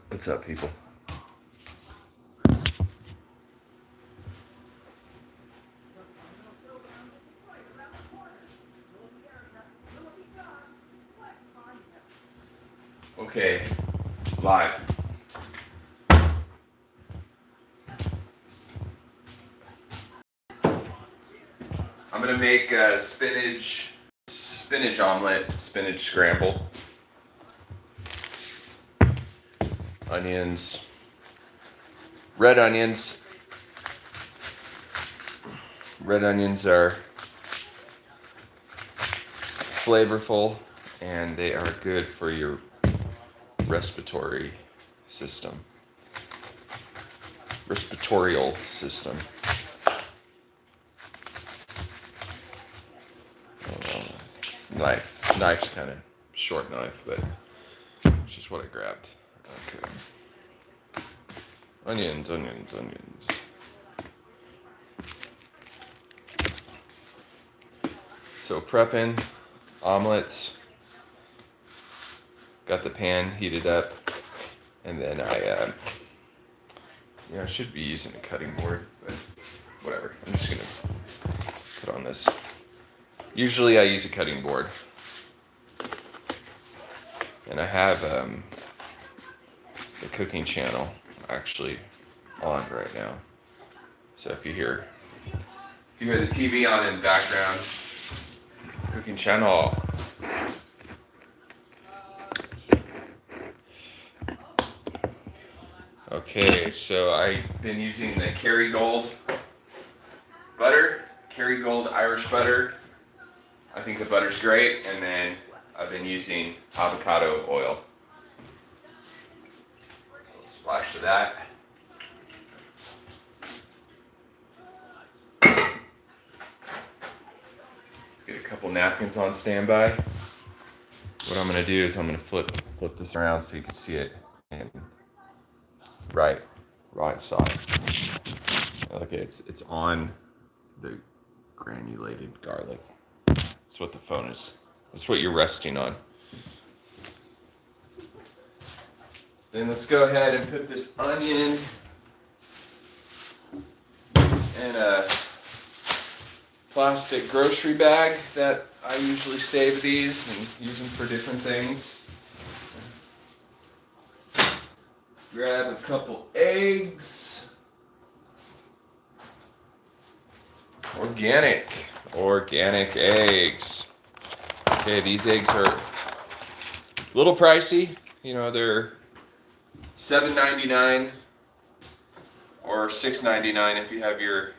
What's up, people? Okay, live. I'm gonna make a spinach omelet, spinach scramble, onions, red onions. Red onions are flavorful and they are good for your respiratory system. Respiratorial system. Knife's kind of short knife, but it's just what I grabbed. Okay. Onions. So prepping omelets. Got the pan heated up, and then I should be using a cutting board, but whatever. I'm just gonna put on this. Usually I use a cutting board, and I have the cooking channel actually on right now. So if you hear the TV on in the background, cooking channel. Okay, so I've been using the Kerrygold butter, Kerrygold Irish butter. I think the butter's great, and then I've been using avocado oil. A splash of that. Get a couple napkins on standby. What I'm gonna do is I'm gonna flip this around so you can see it in right side. Okay, it's on the granulated garlic. That's what the phone is. That's what you're resting on. Then let's go ahead and put this onion in a plastic grocery bag that I usually save these and use them for different things. Grab a couple eggs. Organic eggs. Okay, these eggs are a little pricey. You know, they're $7.99 or $6.99 if you have your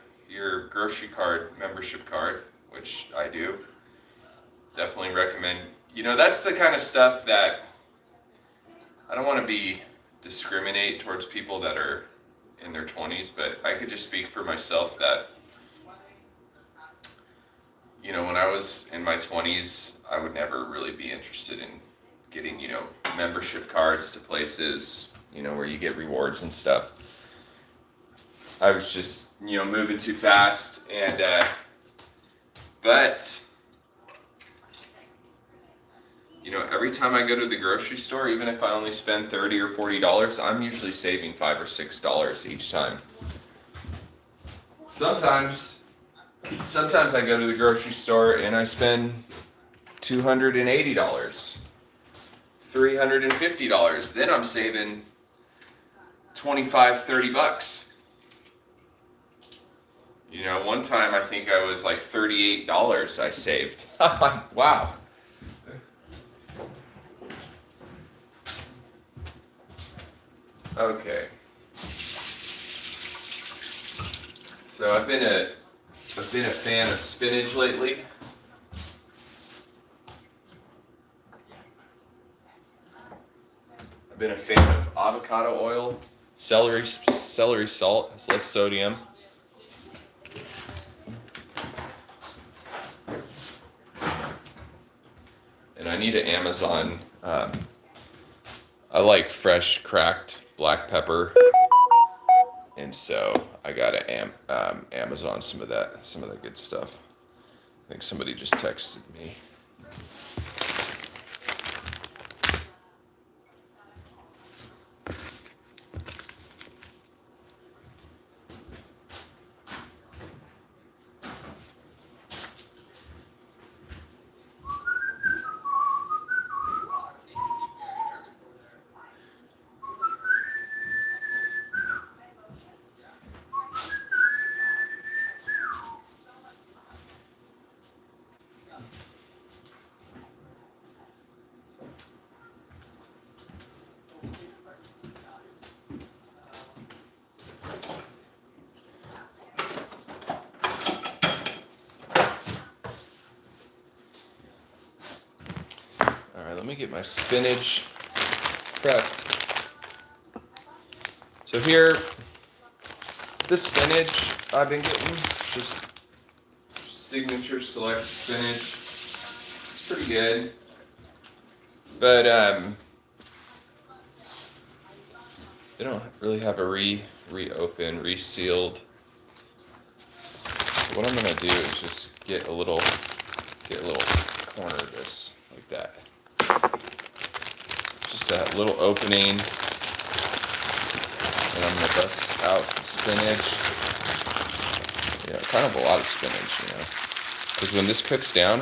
grocery card membership card, which I do. Definitely recommend. You know, that's the kind of stuff that I don't want to discriminate towards people that are in their 20s, but I could just speak for myself that, you know, when I was in my 20s, I would never really be interested in getting, you know, membership cards to places, you know, where you get rewards and stuff. I was just, you know, moving too fast, and but you know, every time I go to the grocery store, even if I only spend $30 or $40, I'm usually saving $5 or $6 each time. Sometimes I go to the grocery store and I spend $280, $350. Then I'm saving $25, $30. You know, one time I think I was like $38 I saved. I'm like, wow. Okay. So I've been a fan of spinach lately. I've been a fan of avocado oil, celery salt, it's less sodium. And I need an Amazon. I like fresh cracked black pepper, and so I gotta Amazon some of that good stuff. I think somebody just texted me. get my spinach prepped. So here, this spinach I've been getting, just Signature Select spinach. It's pretty good. But they don't really have a reopened, resealed. So what I'm gonna do is just get a little corner of this like that. Just that little opening, and I'm gonna bust out some spinach. Kind of a lot of spinach, because when this cooks down,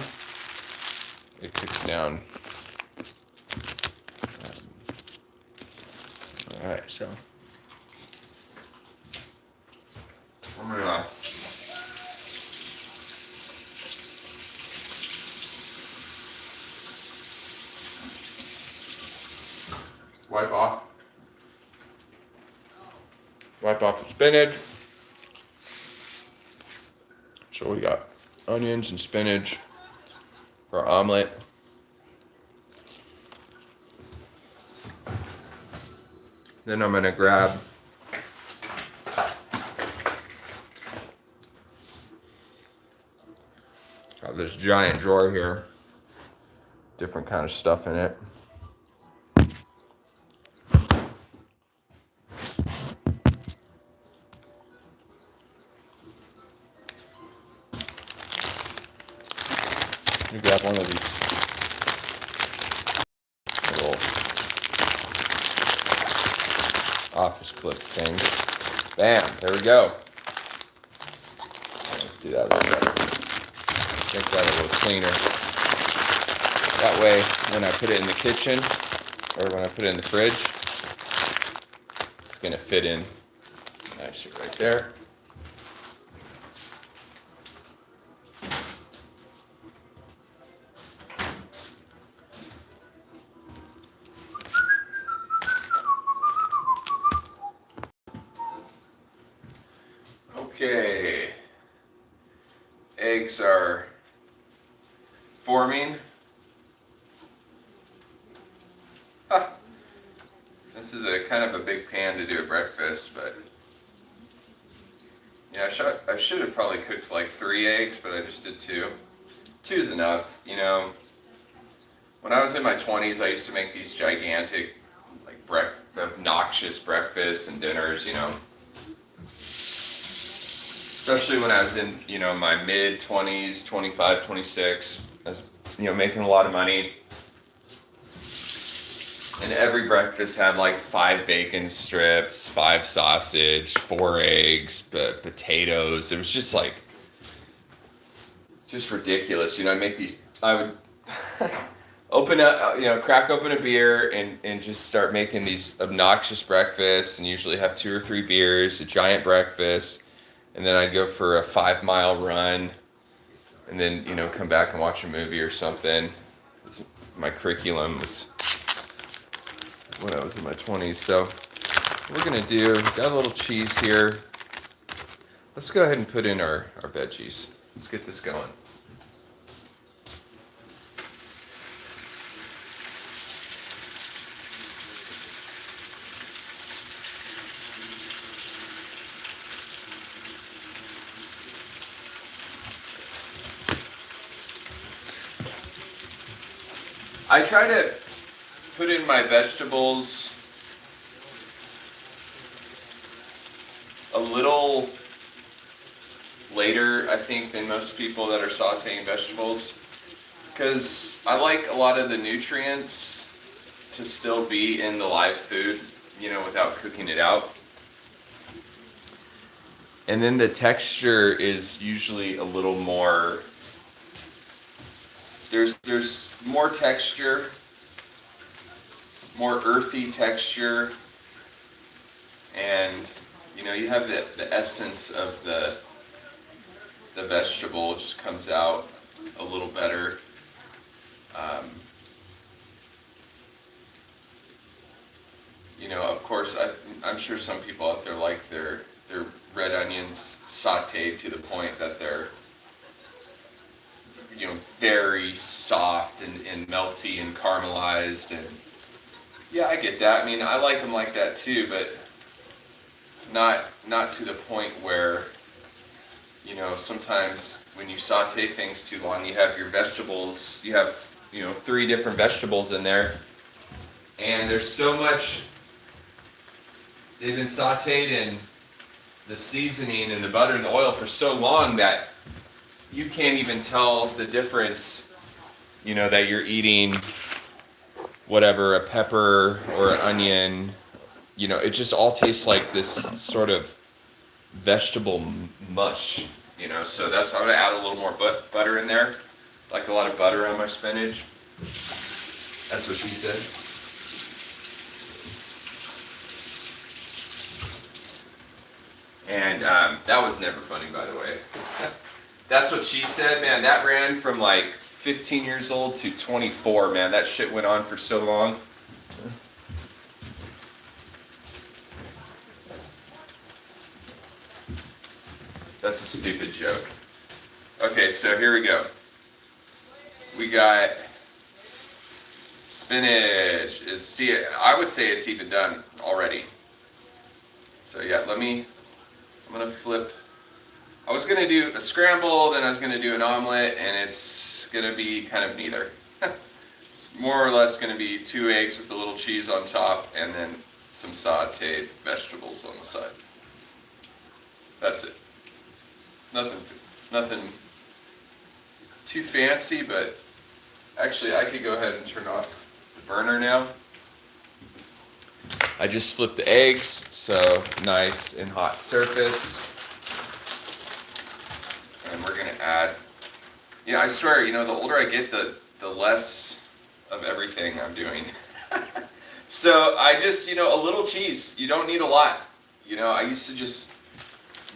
it cooks down. All right, so I'm gonna wipe off the spinach. So we got onions and spinach for our omelet. Then I'm gonna grab got this giant drawer here, different kind of stuff in it. You grab one of these little office clip things. Bam, there we go. Let's do that a little better. Make that a little cleaner. That way, when I put it in the kitchen, or when I put it in the fridge, it's gonna fit in nicely right there. Okay, eggs are forming. This is a kind of a big pan to do a breakfast, but yeah, I should have probably cooked like 3 eggs, but I just did 2. 2's enough, When I was in my 20s, I used to make these gigantic, like obnoxious breakfasts and dinners, Especially when I was in, my mid-20s, 25, 26. I was, making a lot of money. And every breakfast had like 5 bacon strips, 5 sausage, 4 eggs, potatoes. It was just ridiculous. I would open up, crack open a beer and just start making these obnoxious breakfasts, and usually have 2 or 3 beers, a giant breakfast. And then I'd go for a 5-mile run, and then, come back and watch a movie or something. My curriculum was when I was in my 20s. So what we're gonna do, got a little cheese here. Let's go ahead and put in our veggies. Let's get this going. I try to put in my vegetables a little later, I think, than most people that are sauteing vegetables, because I like a lot of the nutrients to still be in the live food, without cooking it out. And then the texture is usually a little more, there's more texture, more earthy texture, and you have the essence of the vegetable just comes out a little better. Of course, I'm sure some people out there like their red onions sauteed to the point that they're very soft and melty and caramelized. And yeah, I get that. I mean, I like them like that too, but not to the point where, sometimes when you saute things too long, you have your vegetables, you have, 3 different vegetables in there, and there's so much, they've been sauteed in the seasoning and the butter and the oil for so long that you can't even tell the difference, that you're eating whatever, a pepper or an onion. It just all tastes like this sort of vegetable mush, so that's why I'm gonna add a little more butter in there, like a lot of butter on my spinach. That's what she said. And that was never funny, by the way. That's what she said, man. That ran from like 15 years old to 24, man. That shit went on for so long. That's a stupid joke. Okay, so here we go. We got spinach. I would say it's even done already. So yeah, I'm gonna flip. I was gonna do a scramble, then I was gonna do an omelet, and it's gonna be kind of neither. It's more or less gonna be 2 eggs with a little cheese on top, and then some sauteed vegetables on the side. That's it. Nothing too fancy, but actually I could go ahead and turn off the burner now. I just flipped the eggs, so nice and hot surface. And we're gonna add, I swear, the older I get, the less of everything I'm doing. So I just, a little cheese. You don't need a lot. I used to just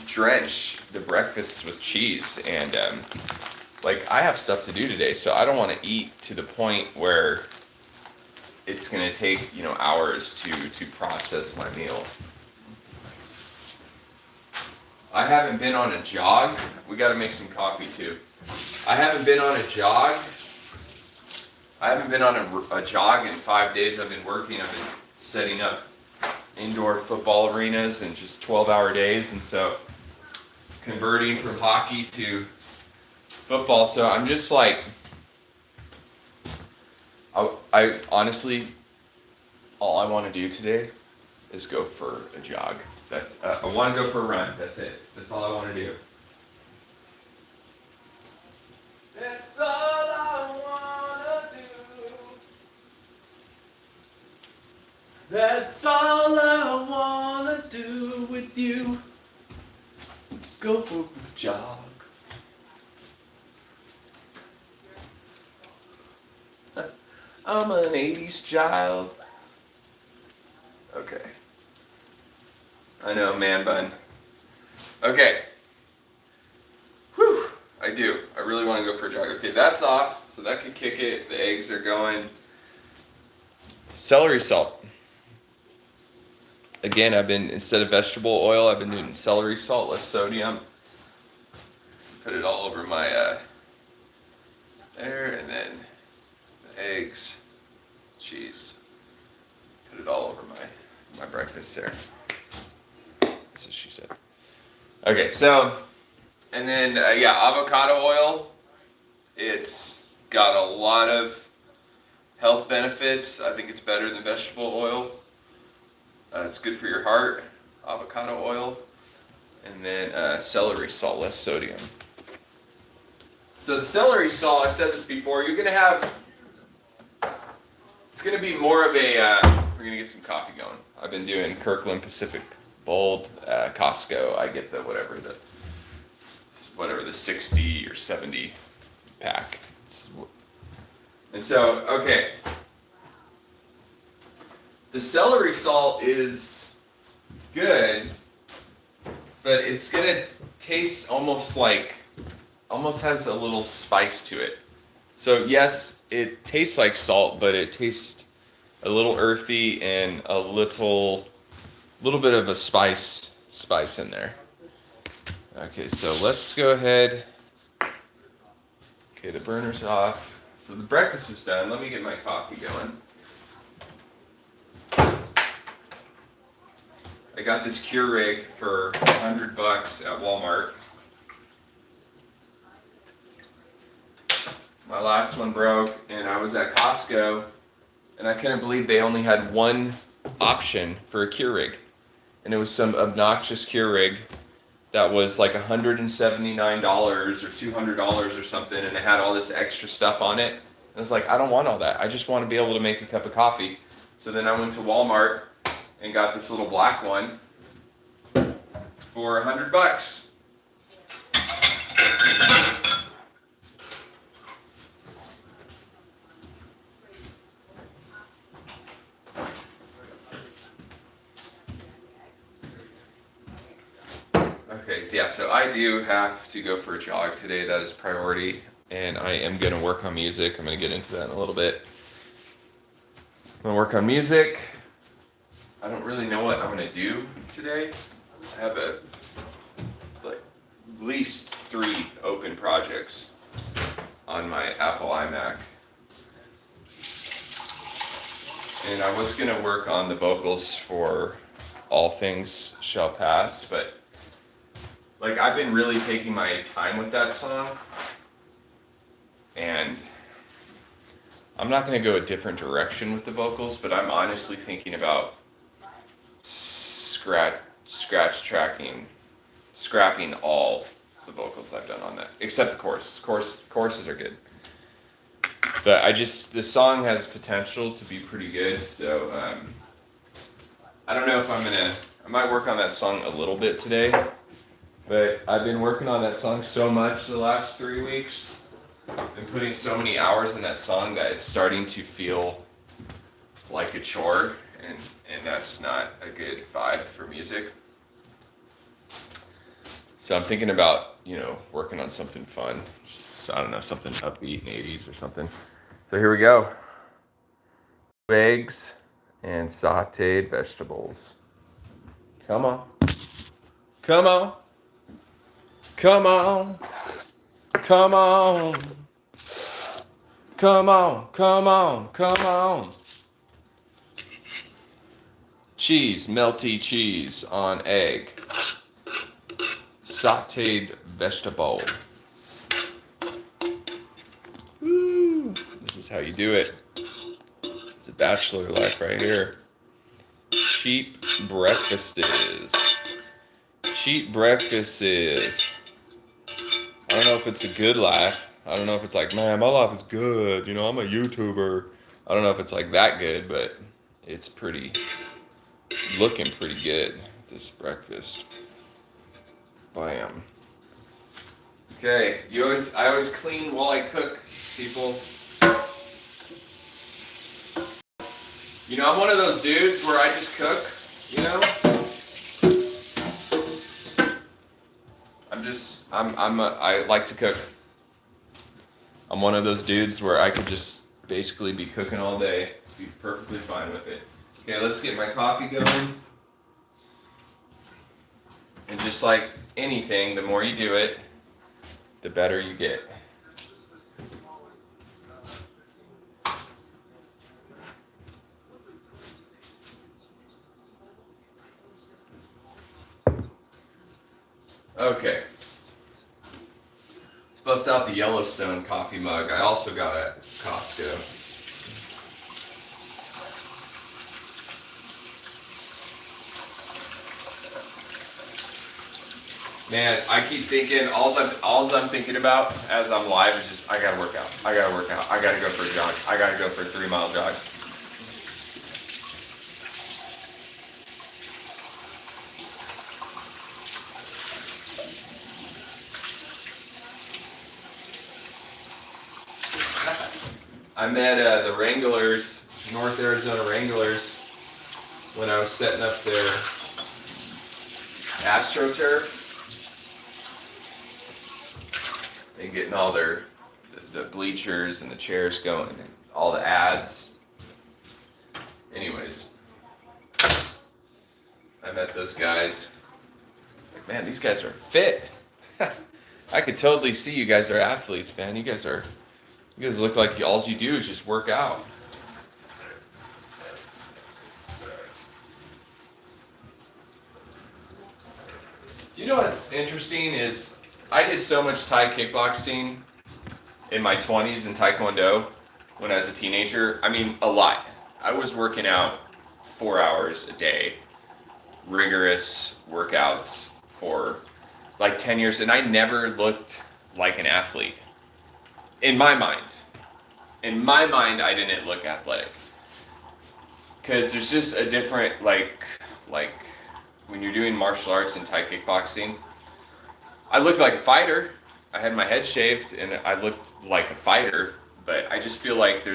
drench the breakfast with cheese, and I have stuff to do today, so I don't want to eat to the point where it's going to take hours to process my meal. I haven't been on a jog. We got to make some coffee too. I haven't been on a jog. I haven't been on a jog in 5 days. I've been working. I've been setting up indoor football arenas and just 12-hour days, and so converting from hockey to football. So I'm just like, I honestly, all I want to do today is go for a jog. I want to go for a run. That's it. That's all I want to do. That's all I want to do. That's all I want to do with you. Just go for a jog. I'm an 80s child. Okay. I know, man bun. Okay. Whew. I do. I really want to go for a jog. Okay, that's off, so that could kick it. The eggs are going. Celery salt. Again, instead of vegetable oil, I've been doing celery salt, less sodium. Put it all over my, there, and then the eggs, cheese. Put it all over my breakfast there. That's what she said. Okay, so, and then, avocado oil. It's got a lot of health benefits. I think it's better than vegetable oil. It's good for your heart, avocado oil. And then celery salt, less sodium. So the celery salt, I've said this before, you're going to have, it's going to be more of a, we're going to get some coffee going. I've been doing Kirkland Pacific Bold, Costco. I get the 60 or 70 pack. And so, okay. The celery salt is good, but it's gonna taste almost has a little spice to it. So yes, it tastes like salt, but it tastes a little earthy and a little bit of a spice in there. Okay, so let's go ahead. Okay, the burner's off. So the breakfast is done. Let me get my coffee going. I got this Keurig for $100 at Walmart. My last one broke, and I was at Costco, and I couldn't believe they only had one option for a Keurig. And it was some obnoxious Keurig that was like $179 or $200 or something, and it had all this extra stuff on it. And I was like, I don't want all that. I just want to be able to make a cup of coffee. So then I went to Walmart and got this little black one for $100. Okay, so yeah, so I do have to go for a jog today. That is priority, and I am going to work on music. I'm going to get into that in a little bit. I'm going to work on music. I don't really know what I'm going to do today. I have at least 3 open projects on my Apple iMac. And I was going to work on the vocals for All Things Shall Pass, but like I've been really taking my time with that song, and I'm not going to go a different direction with the vocals, but I'm honestly thinking about scrapping all the vocals I've done on that, except the choruses. Choruses are good, but the song has potential to be pretty good. So I don't know if I might work on that song a little bit today. But I've been working on that song so much the last 3 weeks. I've been putting so many hours in that song that it's starting to feel like a chore, and that's not a good vibe for music. So I'm thinking about, working on something fun. Just, I don't know, something upbeat, 80s or something. So here we go. Eggs and sauteed vegetables. Come on. Come on. Come on, come on, come on, come on, come on. Cheese, melty cheese on egg. Sauteed vegetable. Woo. This is how you do it. It's a bachelor life right here. Cheap breakfasts. Cheap breakfasts. I don't know if it's a good life. I don't know if it's like, man, my life is good. I'm a YouTuber. I don't know if it's like that good, but it's looking pretty good, this breakfast. Bam. Okay, I always clean while I cook, people. I'm one of those dudes where I just cook, I like to cook. I'm one of those dudes where I could just basically be cooking all day, be perfectly fine with it. Okay, let's get my coffee going. And just like anything, the more you do it, the better you get. Okay. Let's bust out the Yellowstone coffee mug. I also got it at Costco. Man, I keep thinking, all I'm thinking about as I'm live is just, I gotta work out. I gotta go for a jog. I gotta go for a 3-mile jog. I met the Wranglers, North Arizona Wranglers, when I was setting up their AstroTurf. And getting all the bleachers and the chairs going and all the ads. Anyways, I met those guys. Like, man, these guys are fit. I could totally see you guys are athletes, man. You guys look like all you do is just work out. You know what's interesting is I did so much Thai kickboxing in my 20s in Taekwondo when I was a teenager. I mean, a lot. I was working out 4 hours a day, rigorous workouts for like 10 years, and I never looked like an athlete. In my mind. In my mind, I didn't look athletic. Because there's just a different, like when you're doing martial arts and Thai kickboxing, I looked like a fighter. I had my head shaved and I looked like a fighter, but I just feel like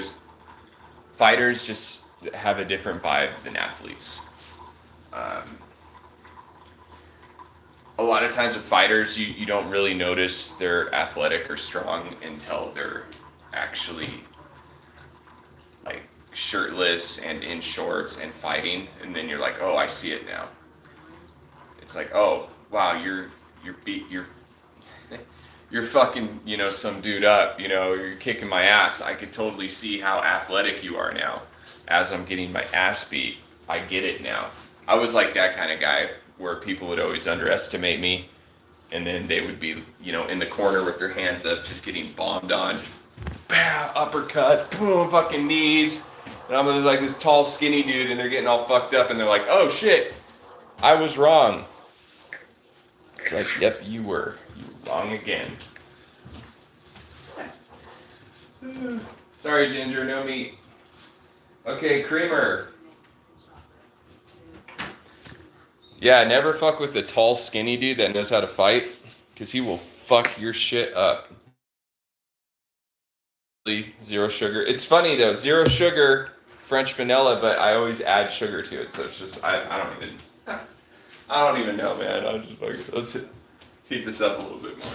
fighters just have a different vibe than athletes. A lot of times with fighters, you don't really notice they're athletic or strong until they're actually like shirtless and in shorts and fighting, and then you're like, oh, I see it now. It's like, oh, wow, you're fucking, some dude up, you're kicking my ass. I could totally see how athletic you are now. As I'm getting my ass beat, I get it now. I was like that kind of guy where people would always underestimate me, and then they would be, in the corner with their hands up, just getting bombed on, just bam, uppercut, boom, fucking knees. And I'm like this tall, skinny dude, and they're getting all fucked up, and they're like, oh shit, I was wrong. It's like, yep, you were. You were wrong again. Sorry, Ginger, no meat. Okay, Creamer. Yeah, never fuck with a tall, skinny dude that knows how to fight, because he will fuck your shit up. Zero sugar. It's funny though, zero sugar, French vanilla, but I always add sugar to it, so it's just, I don't even know, man. I'll just fucking, let's heat this up a little bit more.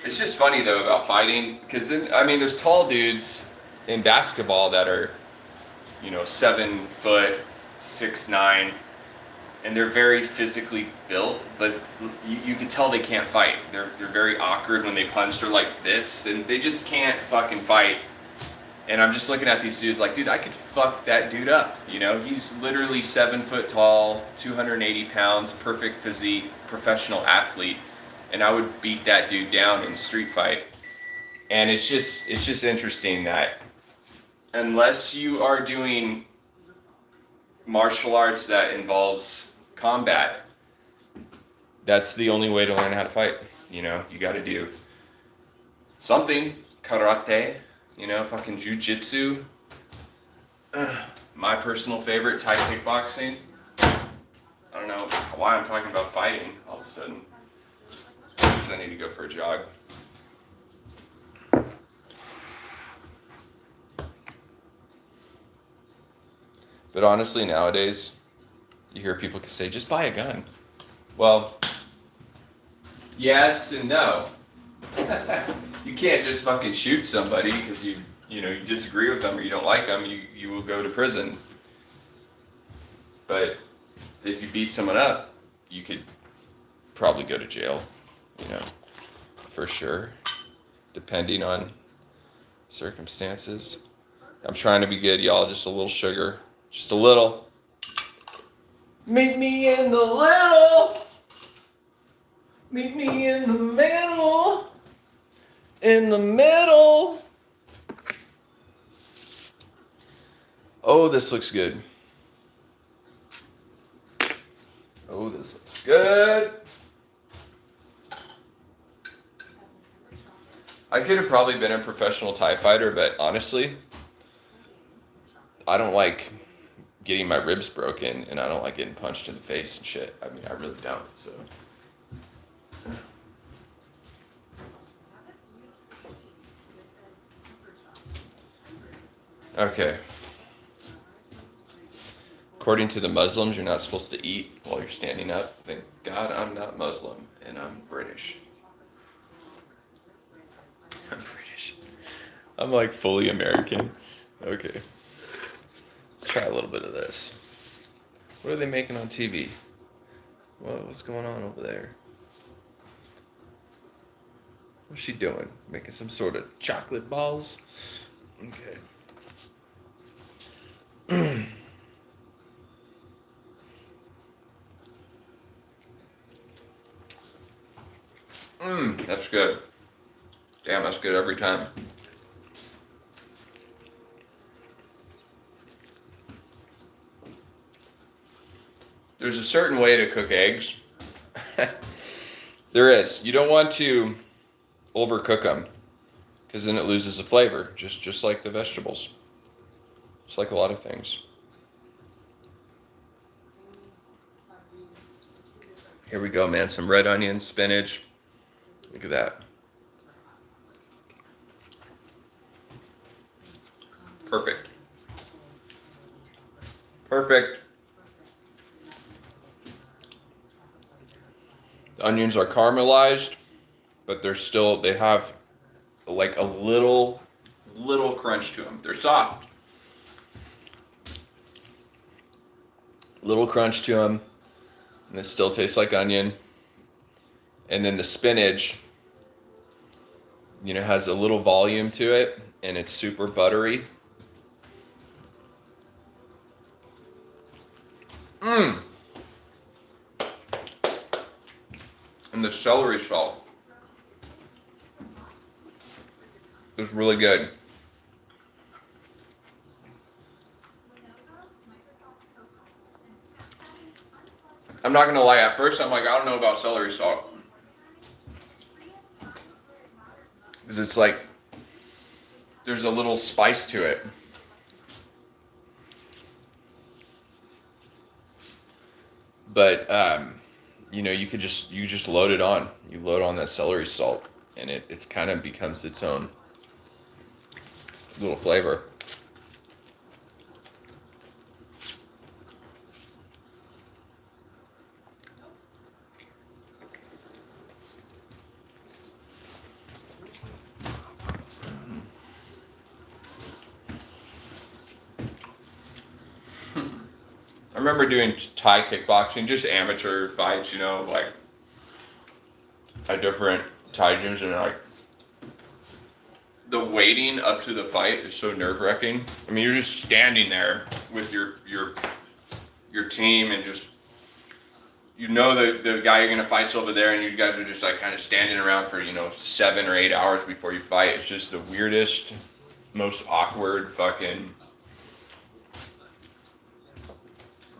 It's just funny though about fighting, because there's tall dudes in basketball that are, 7 foot, 6'9", and they're very physically built, but you can tell they can't fight. They're very awkward when they punch. They're like this, and they just can't fucking fight. And I'm just looking at these dudes like, dude, I could fuck that dude up. He's literally 7 foot tall, 280 pounds, perfect physique, professional athlete, and I would beat that dude down in a street fight. And it's just interesting that unless you are doing martial arts that involves combat, that's the only way to learn how to fight. You got to do something, karate, fucking jujitsu. My personal favorite, Thai kickboxing. I don't know why I'm talking about fighting all of a sudden. Because I need to go for a jog. But honestly, nowadays, you hear people say, just buy a gun. Well, yes and no. You can't just fucking shoot somebody because you disagree with them or you don't like them. You will go to prison. But if you beat someone up, you could probably go to jail, for sure, depending on circumstances. I'm trying to be good, y'all. Just a little sugar. Just a little. Meet me in the little. Meet me in the middle. In the middle. Oh, this looks good. Oh, this looks good. I could have probably been a professional Thai fighter, but honestly, I don't like getting my ribs broken, and I don't like getting punched in the face and shit. I really don't, so. Okay. According to the Muslims, you're not supposed to eat while you're standing up. Thank God I'm not Muslim, and I'm British. I'm British. I'm like fully American. Okay. Let's try a little bit of this. What are they making on TV? What's going on over there? What's she doing? Making some sort of chocolate balls? Okay. That's good. Damn, that's good every time. There's a certain way to cook eggs. There is. You don't want to overcook them because then it loses the flavor, just like the vegetables. Just like a lot of things. Here we go, man. Some red onions, spinach. Look at that. Perfect. Perfect. The onions are caramelized, but they have like a little crunch to them. They're soft. Little crunch to them. And it still tastes like onion. And then the spinach, has a little volume to it, and it's super buttery. And the celery salt is really good. I'm not gonna lie, at first I'm like, I don't know about celery salt. Because it's like, there's a little spice to it. But, you just load it on. You load on that celery salt, and it's kind of becomes its own little flavor. I remember doing Thai kickboxing, just amateur fights, like at different Thai gyms, and like the waiting up to the fight is so nerve-wracking. I mean, you're just standing there with your team, and just the guy you're gonna fight's over there, and you guys are just like kind of standing around for 7 or 8 hours before you fight. It's just the weirdest, most awkward fucking.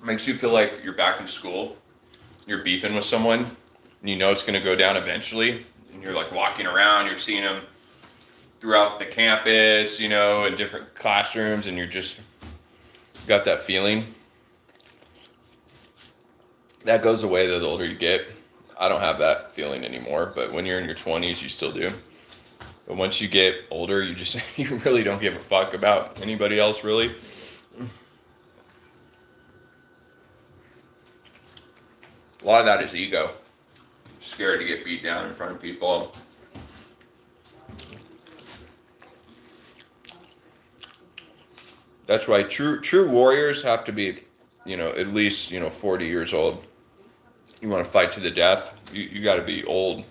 Makes you feel like you're back in school, you're beefing with someone, and it's going to go down eventually, and you're like walking around, you're seeing them throughout the campus, in different classrooms, and you're just got that feeling. That goes away the older you get. I don't have that feeling anymore, but when you're in your 20s, you still do. But once you get older, you really don't give a fuck about anybody else, really. A lot of that is ego. Scared to get beat down in front of people. That's why true warriors have to be, at least, 40 years old. You want to fight to the death, you got to be old.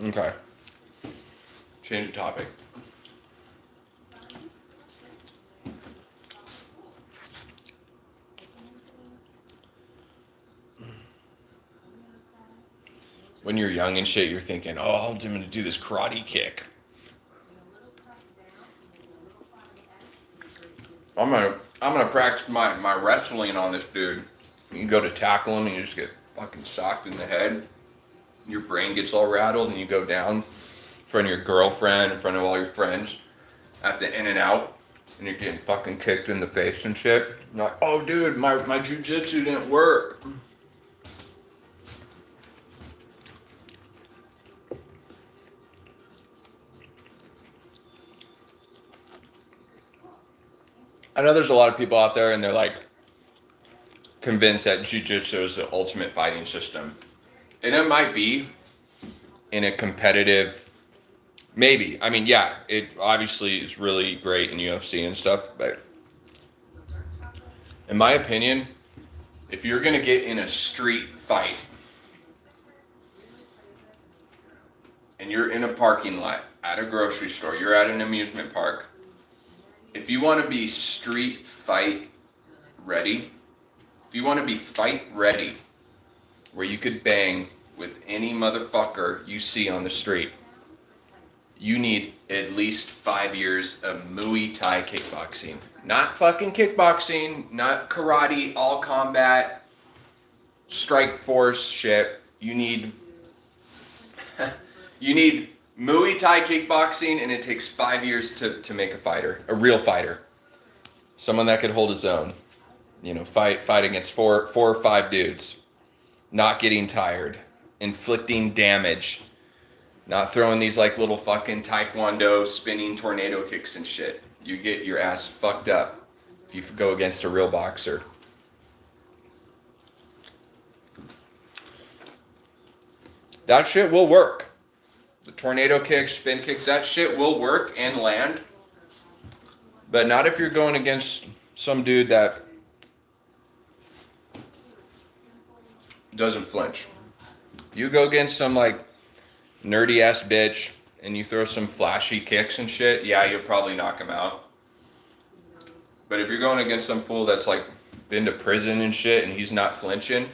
Okay. Change the topic. When you're young and shit, you're thinking, oh, I'm going to do this karate kick. I'm gonna practice my wrestling on this dude. You go to tackle him, and you just get fucking socked in the head. Your brain gets all rattled, and you go down in front of your girlfriend, in front of all your friends at the In-N-Out, and you're getting fucking kicked in the face and shit. You're like, oh, dude, my jujitsu didn't work. I know there's a lot of people out there, and they're like convinced that jiu-jitsu is the ultimate fighting system. And it might be in a competitive Maybe. I mean, yeah, it obviously is really great in UFC and stuff, but in my opinion, if you're gonna get in a street fight and you're in a parking lot at a grocery store, you're at an amusement park, if you want to be street fight ready, if you want to be fight ready, where you could bang with any motherfucker you see on the street, you need at least 5 years of Muay Thai kickboxing. Not fucking kickboxing, not karate, all combat, strike force shit. You need Muay Thai kickboxing, and it takes 5 years to make a fighter, a real fighter. Someone that could hold his own. You know, fight against four or five dudes. Not getting tired. Inflicting damage. Not throwing these like little fucking taekwondo spinning tornado kicks and shit. You get your ass fucked up if you go against a real boxer. That shit will work. The tornado kicks, spin kicks, that shit will work and land. But not if you're going against some dude that doesn't flinch. You go against some like nerdy ass bitch and you throw some flashy kicks and shit, yeah, you'll probably knock him out. But if you're going against some fool that's like been to prison and shit and he's not flinching,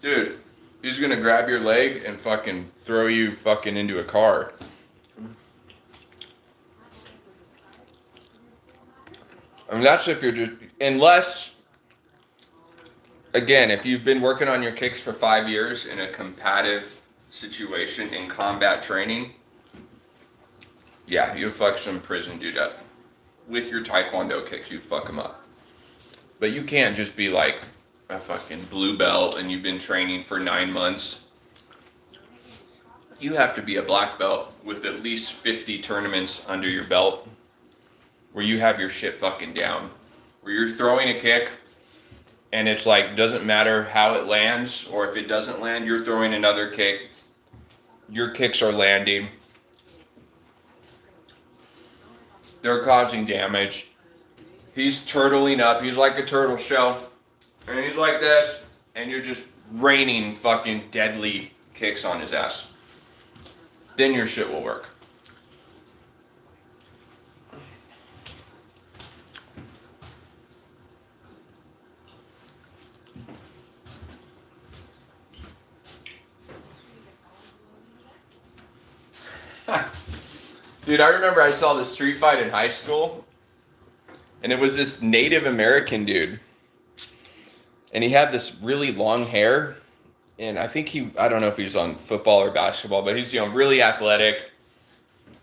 dude, he's gonna grab your leg and fucking throw you fucking into a car. I mean, that's if you're just, unless, again, if you've been working on your kicks for 5 years in a combative situation in combat training, yeah, you fuck some prison dude up. With your taekwondo kicks, you fuck him up. But you can't just be like a fucking blue belt and you've been training for 9 months. You have to be a black belt with at least 50 tournaments under your belt where you have your shit fucking down. Where you're throwing a kick and it's like, doesn't matter how it lands, or if it doesn't land, you're throwing another kick. Your kicks are landing. They're causing damage. He's turtling up. He's like a turtle shell. And he's like this. And you're just raining fucking deadly kicks on his ass. Then your shit will work. Dude, I remember I saw this street fight in high school, and it was this Native American dude, and he had this really long hair, and I think I don't know if he was on football or basketball, but he's, really athletic.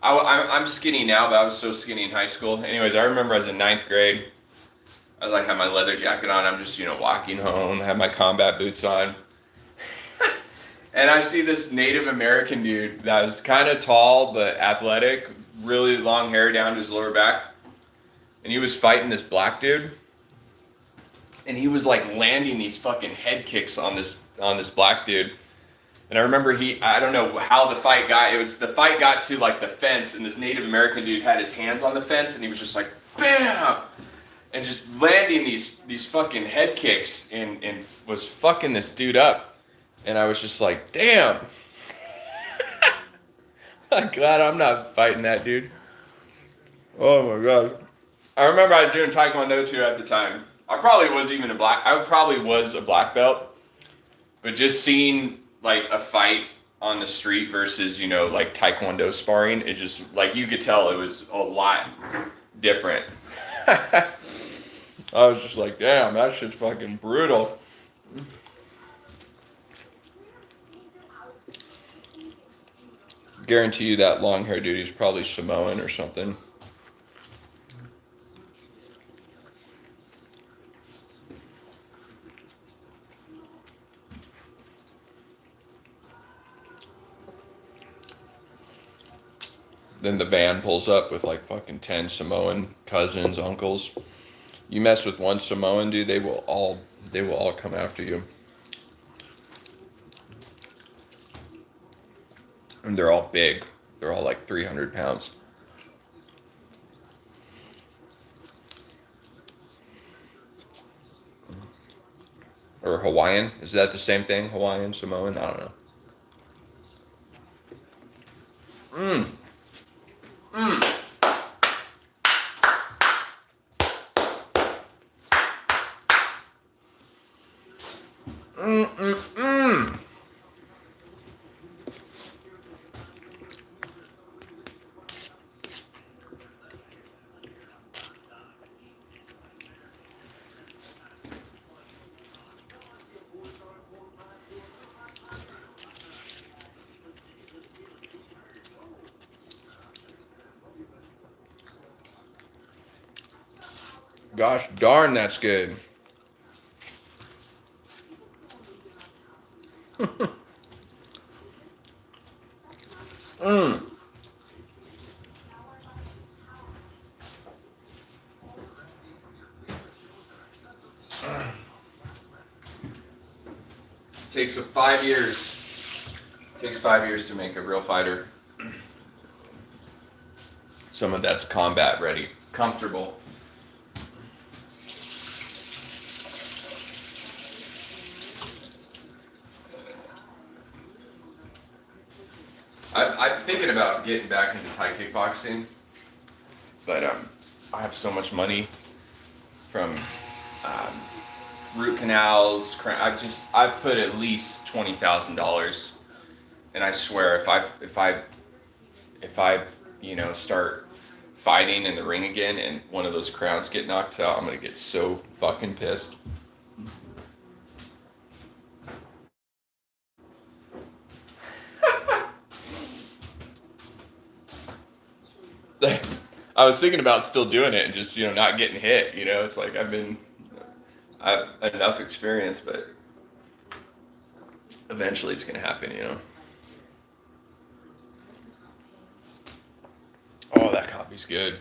I'm skinny now, but I was so skinny in high school. Anyways, I remember I was in 9th grade. I had my leather jacket on. I'm just, walking home, have my combat boots on. And I see this Native American dude that was kind of tall but athletic, really long hair down to his lower back. And he was fighting this black dude. And he was like landing these fucking head kicks on this black dude. And I remember I don't know how the fight got, the fight got to like the fence, and this Native American dude had his hands on the fence and he was just like, bam! And just landing these fucking head kicks and was fucking this dude up. And I was just like, damn. I'm glad I'm not fighting that dude. Oh my God. I remember I was doing Taekwondo too at the time. I probably was a black belt. But just seeing like a fight on the street versus, like Taekwondo sparring, it just, like, you could tell it was a lot different. I was just like, damn, that shit's fucking brutal. Guarantee you that long hair dude is probably Samoan or something. Then the van pulls up with like fucking 10 Samoan cousins, uncles. You mess with one Samoan dude, they will all come after you. And they're all big. They're all like 300 pounds. Or Hawaiian? Is that the same thing? Hawaiian, Samoan? I don't know. Mmm. Mmm. Mmm. Mmm. Mmm. Gosh darn, that's good. Mmm. Takes 5 years. Takes 5 years to make a real fighter. Someone that's combat ready, comfortable. I'm thinking about getting back into Thai kickboxing, but I have so much money from um, root canals. I've put at least $20,000, and I swear if I start fighting in the ring again and one of those crowns get knocked out, I'm gonna get so fucking pissed. I was thinking about still doing it and just not getting hit. It's like I've enough experience, but eventually it's gonna happen. Oh, that coffee's good.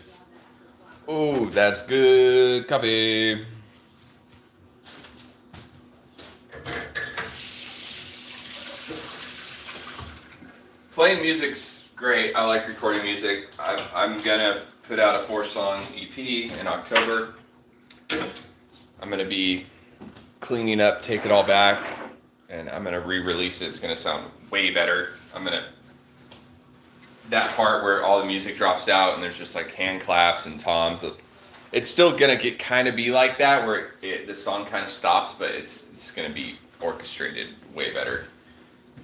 Oh, that's good coffee. Playing music's great. I like recording music. I'm gonna put out a 4-song EP in October. I'm gonna be cleaning up, take it all back, and I'm gonna re-release it. It's gonna sound way better. That part where all the music drops out and there's just like hand claps and toms. It's still gonna be like that where the song kind of stops, but it's gonna be orchestrated way better.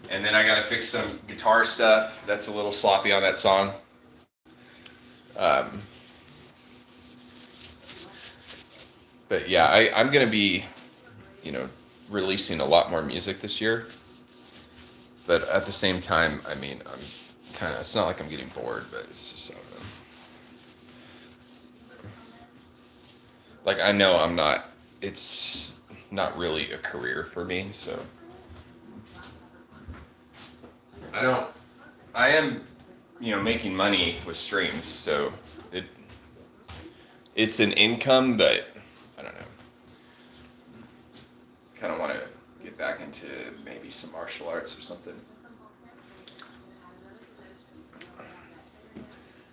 And then I gotta fix some guitar stuff that's a little sloppy on that song. But yeah, I'm gonna be, releasing a lot more music this year. But at the same time, I'm it's not like I'm getting bored, but it's just, I don't know. Like, I know it's not really a career for me, so. I am, making money with streams, so it's an income, but I don't know. Kind of want to get back into maybe some martial arts or something.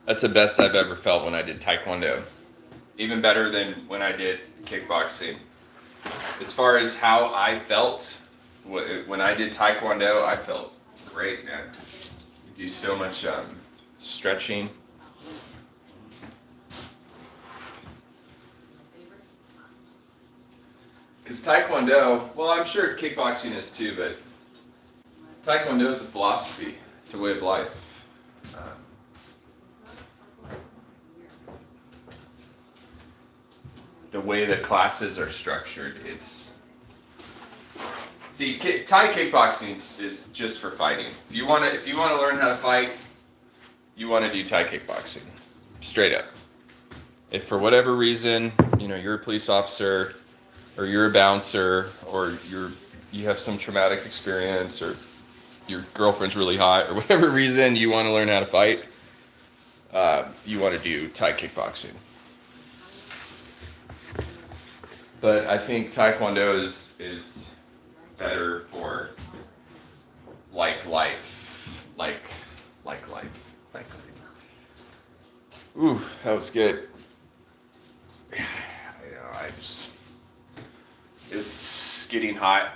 That's the best I've ever felt when I did Taekwondo. Even better than when I did kickboxing. As far as how I felt, when I did Taekwondo, I felt great, man. You do so much stretching. Because Taekwondo, well, I'm sure kickboxing is too, but Taekwondo is a philosophy. It's a way of life. The way the classes are structured, Thai kickboxing is just for fighting. If you want to learn how to fight, you want to do Thai kickboxing, straight up. If for whatever reason, you're a police officer, or you're a bouncer, or you have some traumatic experience, or your girlfriend's really hot, or whatever reason you want to learn how to fight, you want to do Thai kickboxing. But I think Taekwondo is better for life. Ooh, that was good. It's getting hot.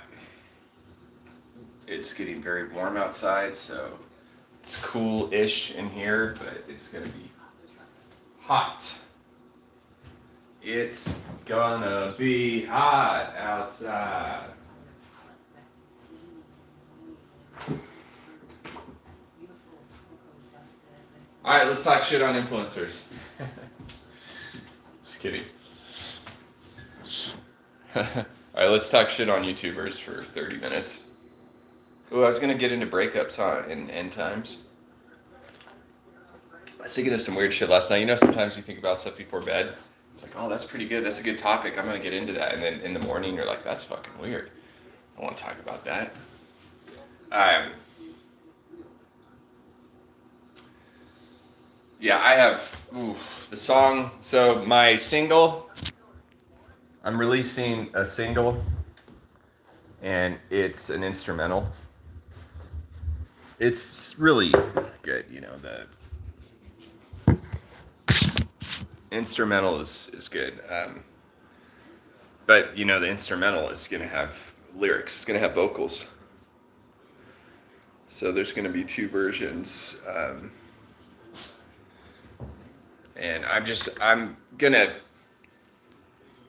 It's getting very warm outside, so it's cool-ish in here, but it's gonna be hot. It's gonna be hot outside. All right, let's talk shit on influencers. Just kidding. All right, let's talk shit on YouTubers for 30 minutes. Oh, I was gonna get into breakups, huh, in end times. I was thinking of some weird shit last night. You know, sometimes you think about stuff before bed. It's like, oh, that's pretty good. That's a good topic. I'm gonna get into that. And then in the morning, you're like, that's fucking weird. I want to talk about that. Yeah, I have the song. So my single, I'm releasing a single, and it's an instrumental. It's really good, you know, the instrumental is good. But, you know, the instrumental is going to have lyrics. It's going to have vocals. So there's going to be two versions. And I'm going to,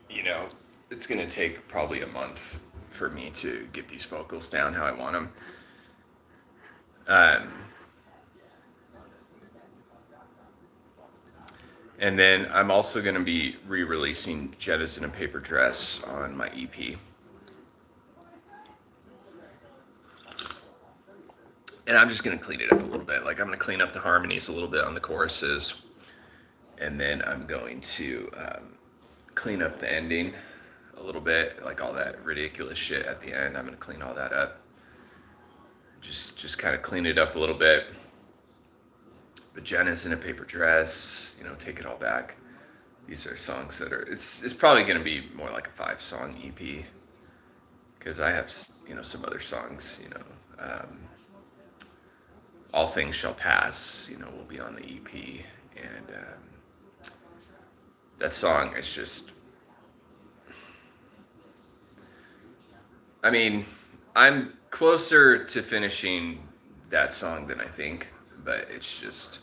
you know, it's going to take probably a month for me to get these vocals down how I want them. And then I'm also going to be re-releasing Jenna's in a Paper Dress on my EP. And I'm just going to clean it up a little bit. Like, I'm going to clean up the harmonies a little bit on the choruses. And then I'm going to clean up the ending a little bit. Like all that ridiculous shit at the end. I'm going to clean all that up. Just kind of clean it up a little bit. But Jenna's in a Paper Dress, you know, take it all back. These are songs that are, it's probably going to be more like a 5-song EP. Because I have, you know, some other songs, you know. All Things Shall Pass, you know, will be on the EP. And that song is just, I mean, I'm closer to finishing that song than I think, but it's just,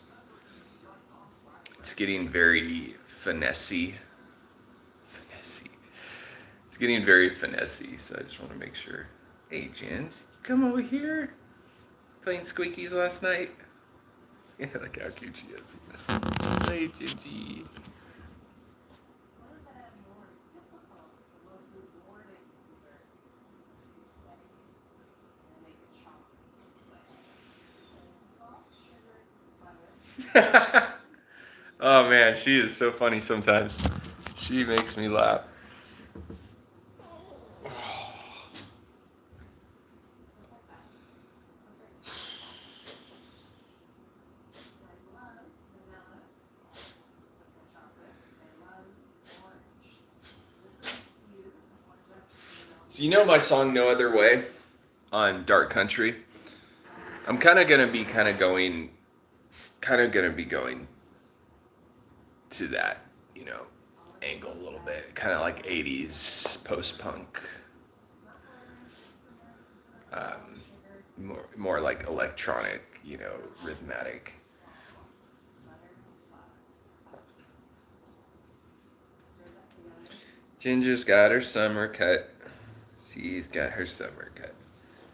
it's getting very finessey. It's getting very finessey, so I just want to make sure. Hey, Jen, come over here. Playing squeakies last night. Yeah, look how cute she is. Hey, Gigi. Oh man, she is so funny sometimes. She makes me laugh. So you know my song No Other Way on Dark Country? I'm kind of going to be going to that, you know, angle a little bit, kind of like 80s post-punk, more like electronic, you know, rhythmic. Ginger's got her summer cut. She's got her summer cut.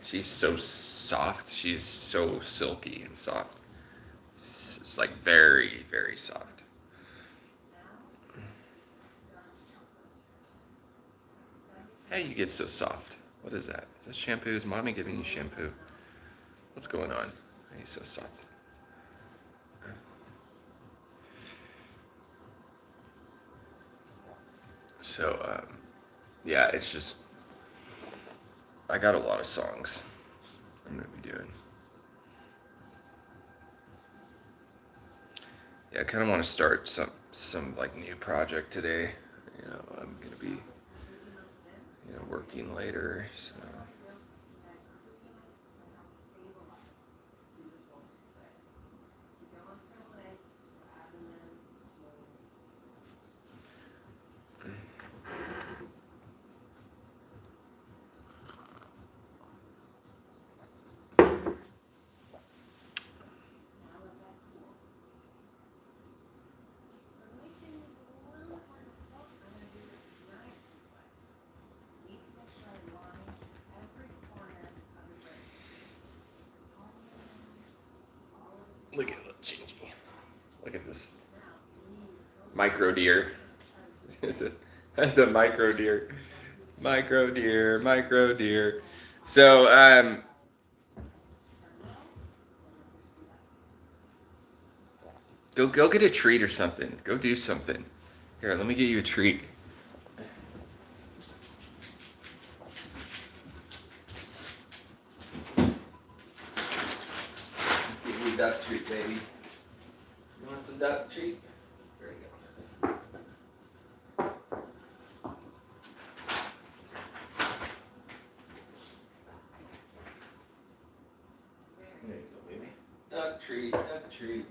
She's so soft. She's so silky and soft. It's like very, very soft. How do you get so soft? What is that? Is that shampoo? Is mommy giving you shampoo? What's going on? Why are you so soft? So, yeah, it's just, I got a lot of songs I'm going to be doing. Yeah, I kind of want to start some like new project today. You know, I'm going to be, you know, working later, so. Look at little Gingy. Look at this micro deer. That's a micro deer. Micro deer, micro deer. So, go get a treat or something. Go do something. Here, let me get you a treat. Let's get you a duck treat, baby. You want some duck treat? There you go. There you go, baby. Duck treat, duck treat.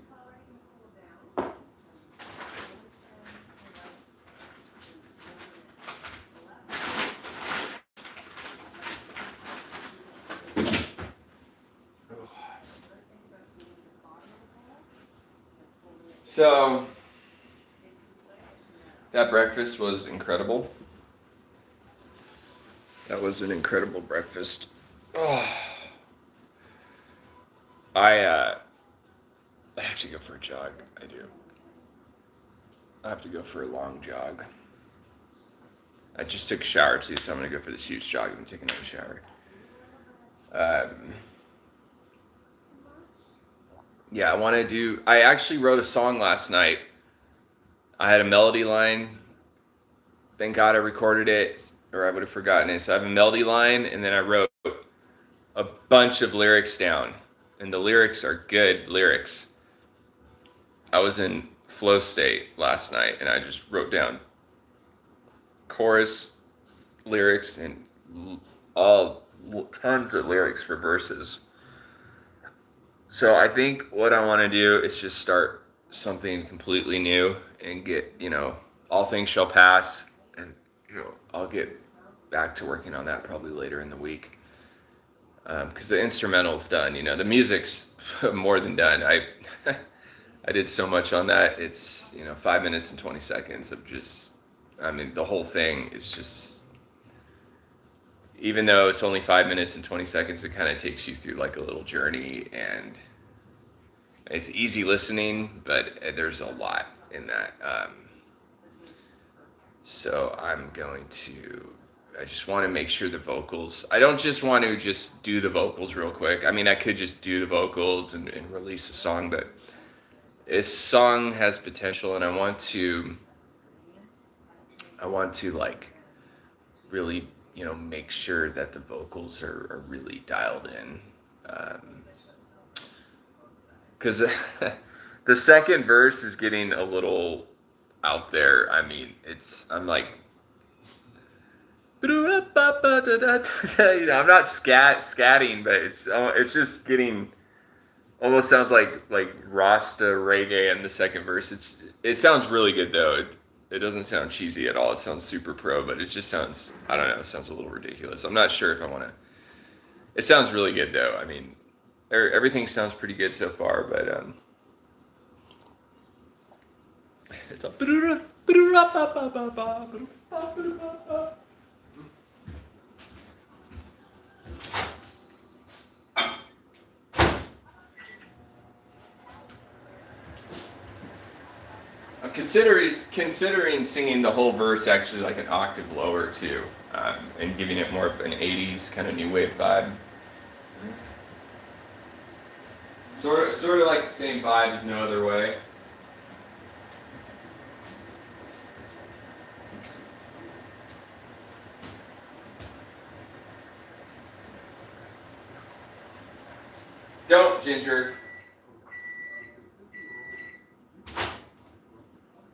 So, that breakfast was incredible. That was an incredible breakfast. Oh. I have to go for a jog. I do. I have to go for a long jog. I just took a shower too, so I'm gonna go for this huge jog and take another shower. Yeah, I actually wrote a song last night. I had a melody line. Thank God I recorded it, or I would have forgotten it. So I have a melody line, and then I wrote a bunch of lyrics down. And the lyrics are good lyrics. I was in flow state last night, and I just wrote down chorus, lyrics, and tons of lyrics for verses. So I think what I want to do is just start something completely new and get, all things shall pass, and I'll get back to working on that probably later in the week. Because the instrumental's done, the music's more than done. I did so much on that. It's 5 minutes and 20 seconds of just, the whole thing is just, even though it's only 5 minutes and 20 seconds, it kind of takes you through like a little journey, and it's easy listening, but there's a lot in that. So I just want to make sure the vocals, I don't just want to just do the vocals real quick. I could just do the vocals and release a song, but this song has potential, and I want to like really, make sure that the vocals are really dialed in. Because the second verse is getting a little out there. I'm like, I'm not scatting, but it's just getting, almost sounds like Rasta reggae in the second verse. It sounds really good though. It doesn't sound cheesy at all. It sounds super pro, but it just sounds, I don't know, it sounds a little ridiculous. I'm not sure if I want to. It sounds really good though. Everything sounds pretty good so far, but it's a. I'm considering singing the whole verse actually like an octave lower too, and giving it more of an 80s kind of new wave vibe. Sort of like the same vibe as No Other Way. Don't, Ginger. I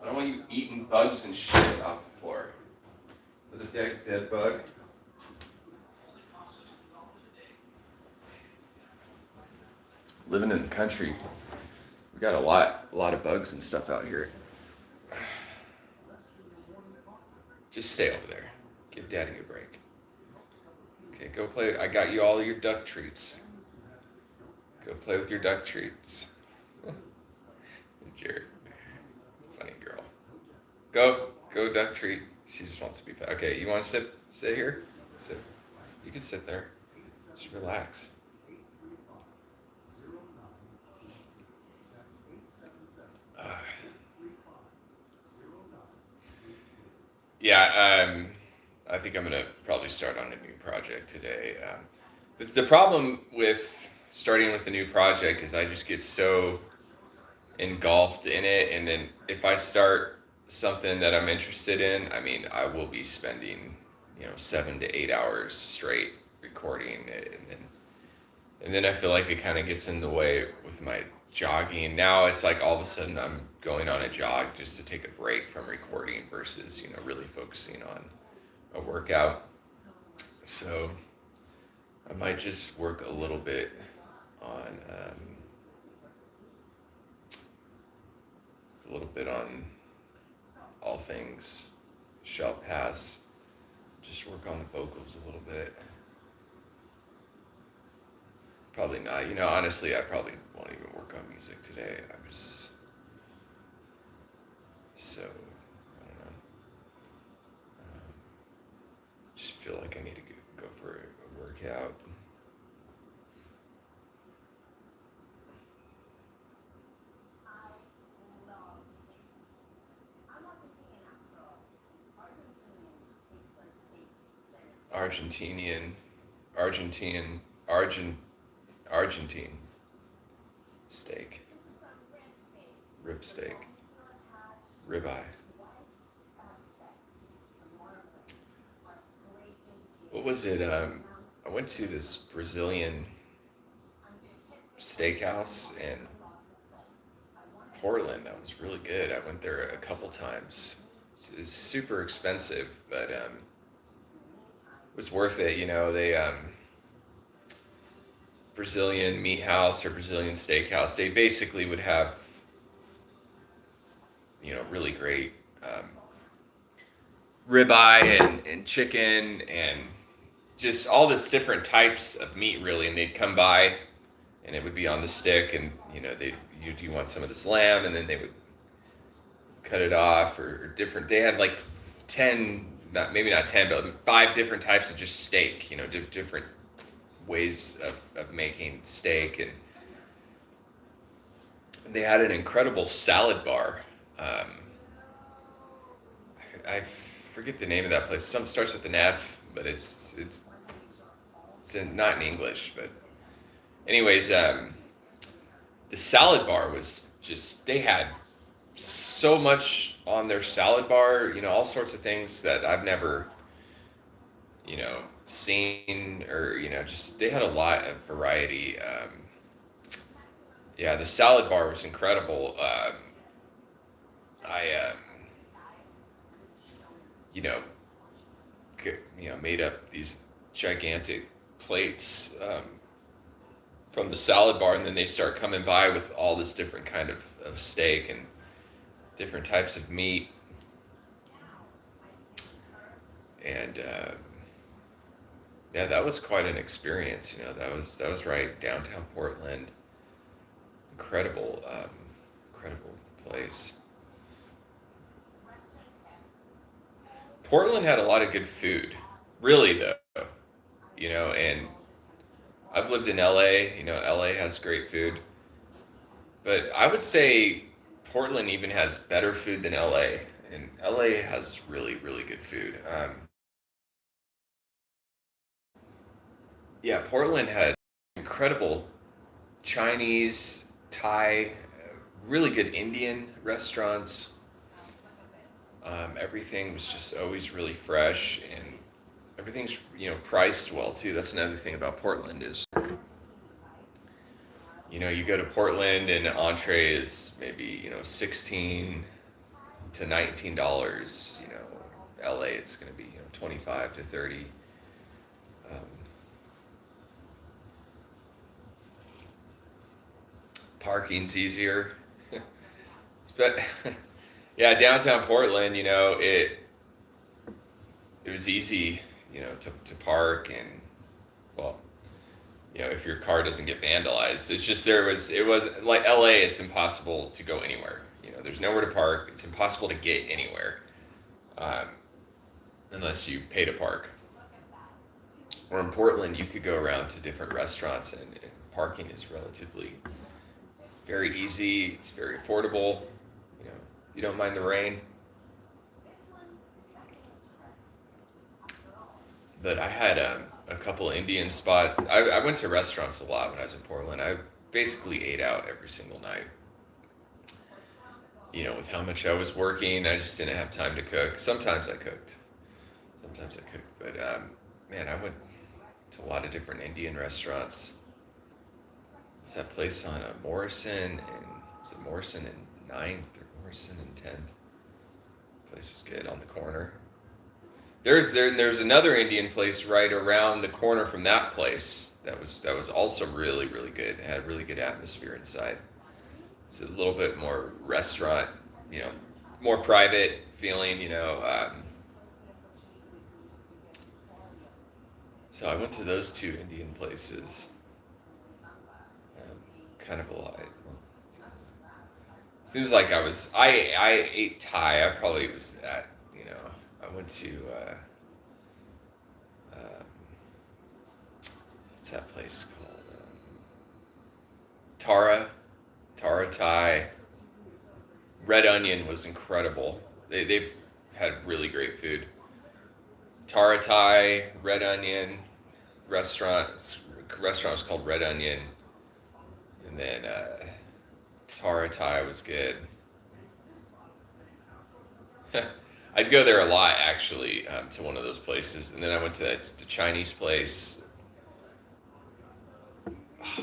don't want you eating bugs and shit off the floor. With a dead bug. Living in the country, we got a lot of bugs and stuff out here. Just stay over there. Give Daddy a break. Okay, go play. I got you all your duck treats. Go play with your duck treats. You're a funny girl. Go duck treat. She just wants to be pet. Okay, you want to sit here? Sit. You can sit there. Just relax. Yeah, I think I'm gonna probably start on a new project today. The problem with starting with a new project is I just get so engulfed in it, and then if I start something that I'm interested in, I mean, I will be spending 7 to 8 hours straight recording it, and then I feel like it kind of gets in the way with my jogging. Now it's like all of a sudden I'm going on a jog just to take a break from recording versus really focusing on a workout. So I might just work a little bit on all things shall pass. Just work on the vocals a little bit. Probably not. Honestly, I probably won't even work on music today. I'm just so, I don't know. Just feel like I need to go for a workout. Argentinian, Argentine, Argentine steak, rib steak, ribeye. What was it? I went to this Brazilian steakhouse in Portland. That was really good. I went there a couple times. It's super expensive, but it was worth it. They Brazilian meat house or Brazilian steakhouse. They basically would have really great ribeye and chicken and just all this different types of meat, really. And they'd come by and it would be on the stick, and do you want some of this lamb, and then they would cut it off, or different. They had like 10, maybe not 10, but 5 different types of just steak, different ways of making steak. And they had an incredible salad bar. I forget the name of that place. Some starts with an F, but it's not in English. But anyways, the salad bar was just, they had so much on their salad bar, all sorts of things that I've never, seen, or, just, they had a lot of variety. Yeah, the salad bar was incredible. I, made up these gigantic plates from the salad bar, and then they start coming by with all this different kind of steak and different types of meat. And yeah, that was quite an experience. That was right downtown Portland. Incredible place. Portland had a lot of good food, really, though. And I've lived in LA. LA has great food, but I would say Portland even has better food than LA. And LA has really, really good food. Yeah, Portland had incredible Chinese, Thai, really good Indian restaurants. Everything was just always really fresh, and everything's priced well too. That's another thing about Portland is you go to Portland and an entree is maybe $16 to $19. LA it's going to be 25 to 30. Um, Parking's easier. But yeah, downtown Portland, it was easy, to park, and well, if your car doesn't get vandalized. It's just it was like LA. It's impossible to go anywhere. There's nowhere to park. It's impossible to get anywhere, unless you pay to park. Or in Portland, you could go around to different restaurants, and parking is relatively very easy. It's very affordable. You don't mind the rain. But I had a couple Indian spots. I went to restaurants a lot when I was in Portland. I basically ate out every single night. You know, with how much I was working, I just didn't have time to cook. Sometimes I cooked. But man, I went to a lot of different Indian restaurants. There's that place on Morrison and was it Morrison and 9th or Morrison and 10th? Place was good on the corner. There's another Indian place right around the corner from that place that was also really really good. It had a really good atmosphere inside. It's a little bit more restaurant, you know, more private feeling, you know. So I went to those two Indian places. Kind of a lot. Well, seems like I ate Thai. I probably was at, you know, I went to what's that place called? Tara Thai. Red Onion was incredible. They've had really great food. Tara Thai, Red Onion restaurant was called Red Onion, and then Tara Thai was good. I'd go there a lot actually, to one of those places, and then I went to the Chinese place.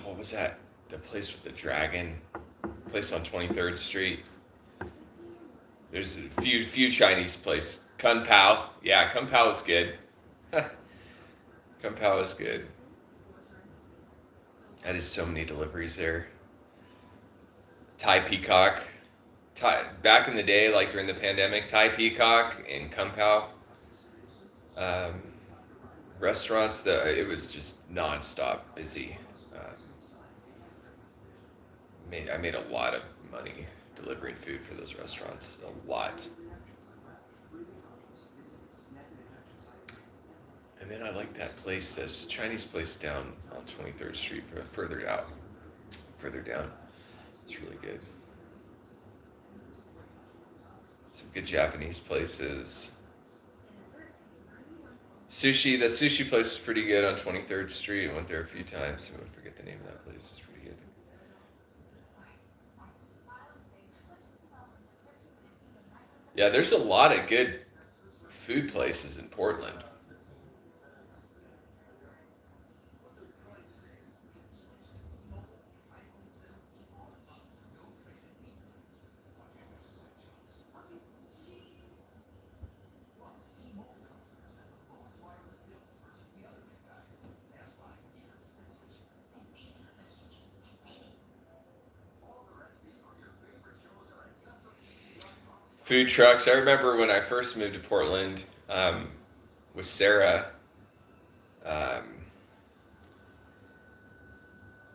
What was that? The place with the dragon? Place on 23rd Street. There's a few Chinese places. Kung Pao. Yeah, Kung Pao was good. Kung Pao was good. I did so many deliveries there. Thai Peacock. Back in the day, like during the pandemic, Thai Peacock and Kung Pao. Restaurants, it was just nonstop busy. I made a lot of money delivering food for those restaurants. A lot. And then I like that place, this Chinese place down on 23rd Street, further down. It's really good. Some good Japanese places. The sushi place was pretty good on 23rd Street. I went there a few times. I forget the name of that place. It's pretty good. Yeah, there's a lot of good food places in Portland. Food trucks. I remember when I first moved to Portland, with Sarah, um,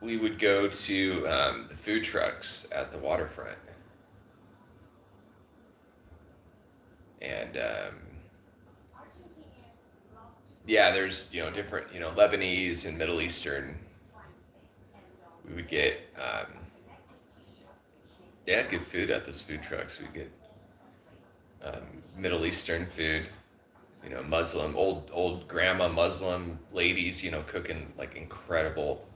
we would go to the food trucks at the waterfront. And yeah, there's, you know, different, you know, Lebanese and Middle Eastern. We would get, they had good food at those food trucks. We'd get Middle Eastern food, you know, Muslim, old grandma Muslim ladies, you know, cooking like incredible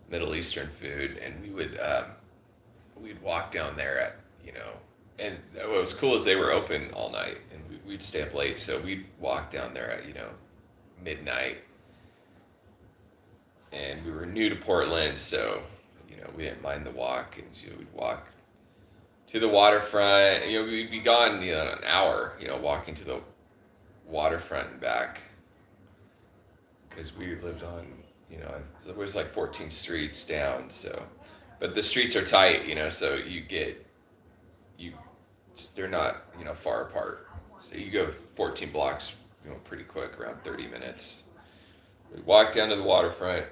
Middle Eastern food, and we'd walk down there at, you know, and what was cool is they were open all night, and we'd stay up late, so we'd walk down there at, you know, midnight, and we were new to Portland, so, you know, we didn't mind the walk, and you know, we'd walk to the waterfront. You know, we'd be gone, you know, an hour, you know, walking to the waterfront and back, because we lived on, you know, there was like 14 streets down, so, but the streets are tight, you know, so they're not, you know, far apart, so you go 14 blocks, you know, pretty quick, around 30 minutes. We walk down to the waterfront,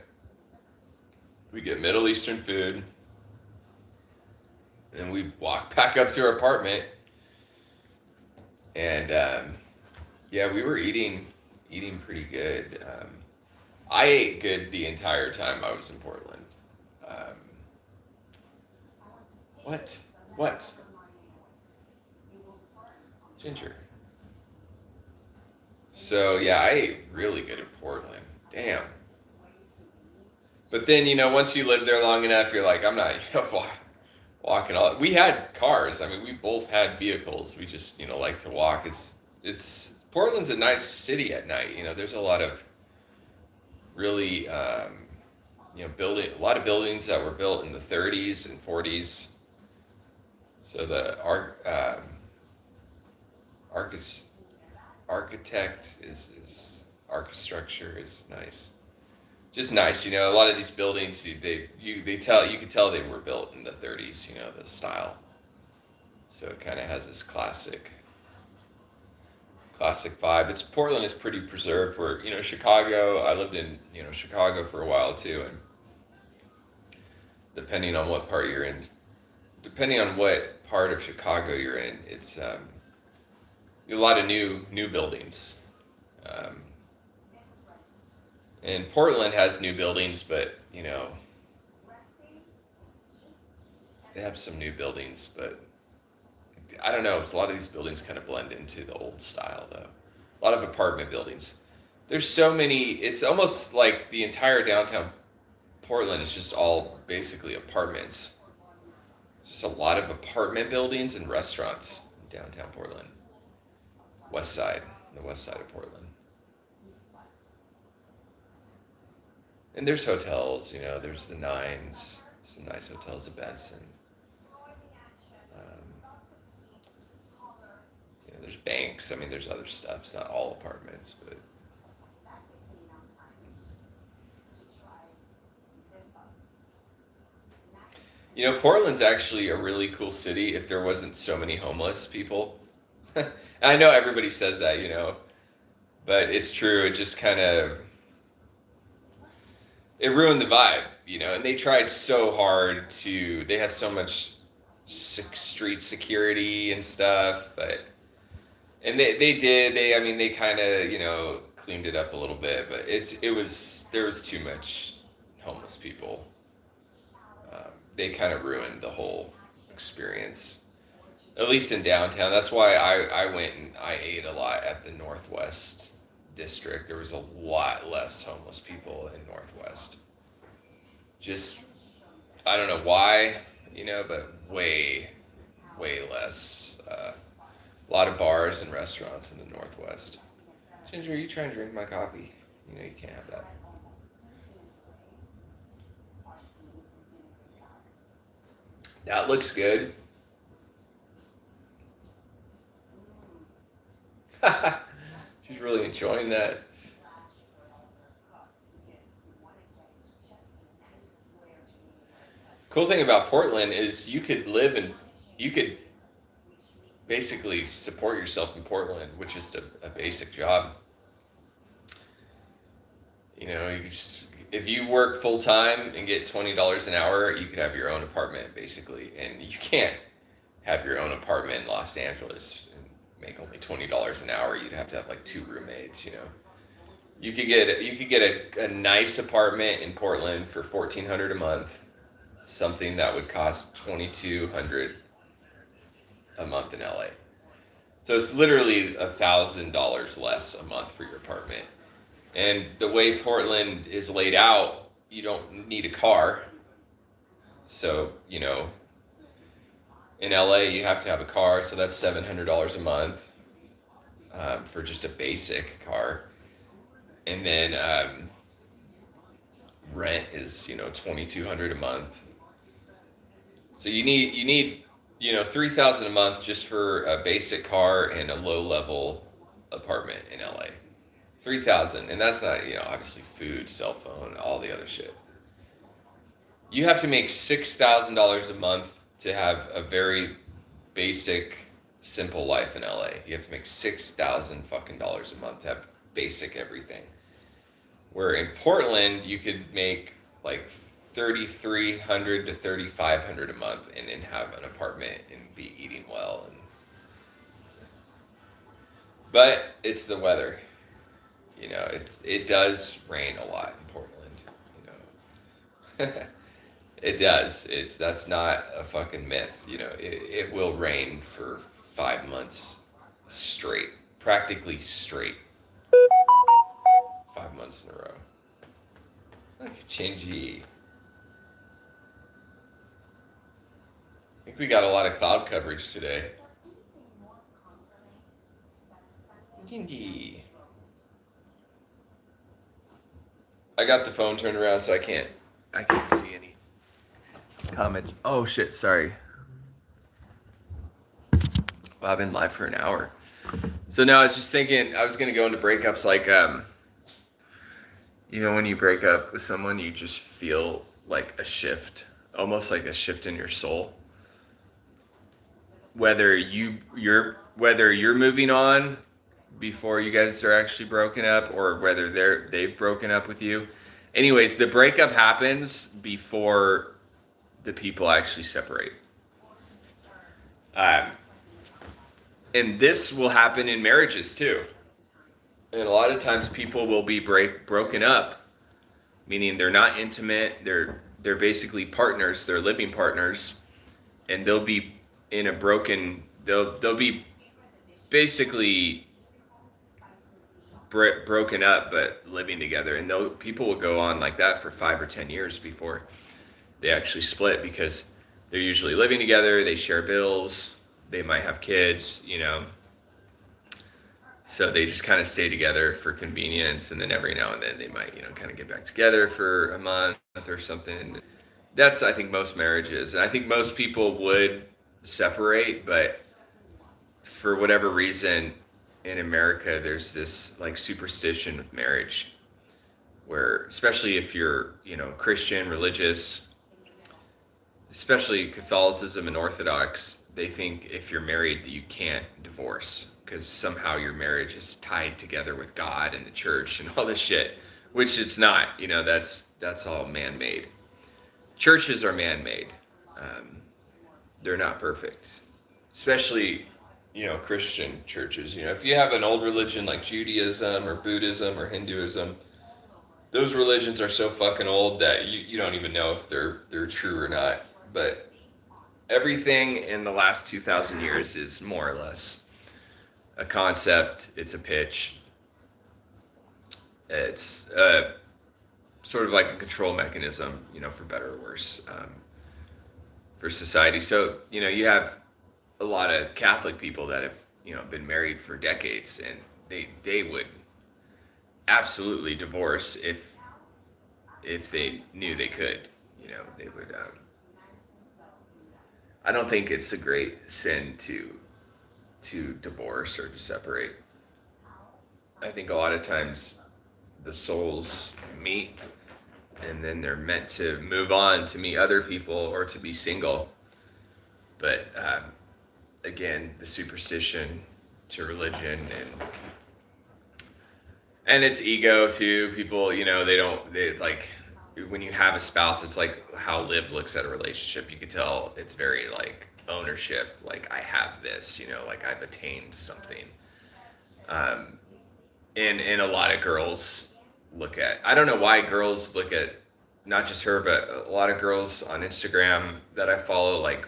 we get Middle Eastern food, and we walk back up to our apartment, and yeah, we were eating pretty good. I ate good the entire time I was in Portland. What? Ginger. So yeah, I ate really good in Portland. Damn. But then, once you live there long enough, you're like, I'm not, walking all. We had cars. I mean, we both had vehicles. We just, like to walk. It's Portland's a nice city at night. There's a lot of really, building a lot of buildings that were built in the 30s and 40s. So the architect is architecture is nice. Just nice, a lot of these buildings you could tell they were built in the 30s, the style. So it kind of has this classic vibe. Portland is pretty preserved. Where Chicago, I lived in Chicago for a while too, and depending on what part you're in, depending on what part of Chicago you're in, it's a lot of new buildings. And Portland has new buildings, but they have some new buildings, but I don't know. It's a lot of these buildings kind of blend into the old style, though. A lot of apartment buildings. There's so many. It's almost like the entire downtown Portland is just all basically apartments. Just a lot of apartment buildings and restaurants in downtown Portland. The west side of Portland. And there's hotels, there's the Nines, some nice hotels, the Benson. There's banks. I mean, there's other stuff. It's not all apartments, but. Portland's actually a really cool city if there wasn't so many homeless people. I know everybody says that, but it's true. It just kind of. It ruined the vibe, and they tried so hard they had so much street security and stuff, and they kind of, cleaned it up a little bit, but there was too much homeless people. They kind of ruined the whole experience, at least in downtown. That's why I went and I ate a lot at the Northwest district. There was a lot less homeless people in Northwest. Just, I don't know why, but way less. A lot of bars and restaurants in the Northwest. Ginger, are you trying to drink my coffee? You can't have that. That looks good. She's really enjoying that. Cool thing about Portland is you could basically support yourself in Portland, which is a basic job. If you work full time and get $20 an hour, you could have your own apartment basically, and you can't have your own apartment in Los Angeles and make only $20 an hour. You'd have to have like 2 roommates. You could get a nice apartment in Portland for $1,400 a month, something that would cost $2,200 a month in LA. So it's literally $1,000 less a month for your apartment. And the way Portland is laid out, you don't need a car. So, in LA you have to have a car, so that's $700 a month for just a basic car. And then rent is, $2,200 a month. So you need $3,000 a month just for a basic car and a low-level apartment in LA. $3,000, and that's not, obviously food, cell phone, all the other shit. You have to make $6,000 a month to have a very basic, simple life in LA. You have to make $6,000 fucking dollars a month to have basic everything. Where in Portland, you could make like $3,300 to $3,500 a month and have an apartment and be eating well. But it's the weather. It does rain a lot in Portland. It does. That's not a fucking myth. It will rain for 5 months straight, practically straight. 5 months in a row. Okay, changey. I think we got a lot of cloud coverage today. Gingy. I got the phone turned around so I can't see any comments. Oh shit, sorry. Well, I've been live for an hour. So now I was just thinking I was gonna go into breakups like you know, when you break up with someone you just feel like a shift, almost like a shift in your soul. Whether you're moving on before you guys are actually broken up, or whether they've broken up with you. Anyways, the breakup happens before the people actually separate. And this will happen in marriages too. And a lot of times people will be broken up, meaning they're not intimate. They're basically partners. They're living partners, and they'll be in a broken. They'll be basically broken up but living together, and people will go on like that for 5 or 10 years before they actually split, because they're usually living together, they share bills, they might have kids, you know, so they just kind of stay together for convenience, and then every now and then they might, you know, kind of get back together for a month or something. That's, I think, most marriages, and I think most people would separate, but for whatever reason in America, there's this like superstition with marriage where, especially if you're, you know, Christian, religious, especially Catholicism and Orthodox, they think if you're married that you can't divorce because somehow your marriage is tied together with God and the church and all this shit, which it's not. You know, that's all man-made. Churches are man-made. They're not perfect, especially, you know, Christian churches. You know, if you have an old religion like Judaism or Buddhism or Hinduism, those religions are so fucking old that you don't even know if they're true or not. But everything in the last 2,000 years is more or less a concept. It's a pitch. It's sort of like a control mechanism, you know, for better or worse, for society. So, you know, you have a lot of Catholic people that have, you know, been married for decades, and they would absolutely divorce if they knew they could. You know, they would. I don't think it's a great sin to divorce or to separate. I think a lot of times the souls meet, and then they're meant to move on to meet other people or to be single. But again, the superstition to religion and it's ego too. People, you know, they like, when you have a spouse, it's like how Liv looks at a relationship. You can tell it's very like ownership, like I have this, you know, like I've attained something. And a lot of girls look at, I don't know why girls look at, not just her, but a lot of girls on Instagram that I follow, like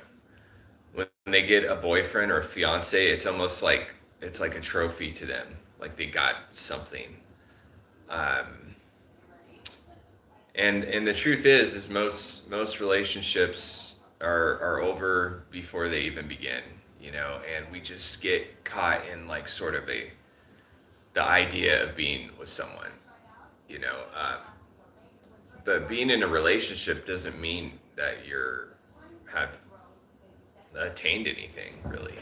when they get a boyfriend or a fiance, it's almost like it's like a trophy to them, like they got something. And the truth is most relationships are over before they even begin, you know, and we just get caught in like sort of the idea of being with someone, you know. But being in a relationship doesn't mean that have attained anything, really.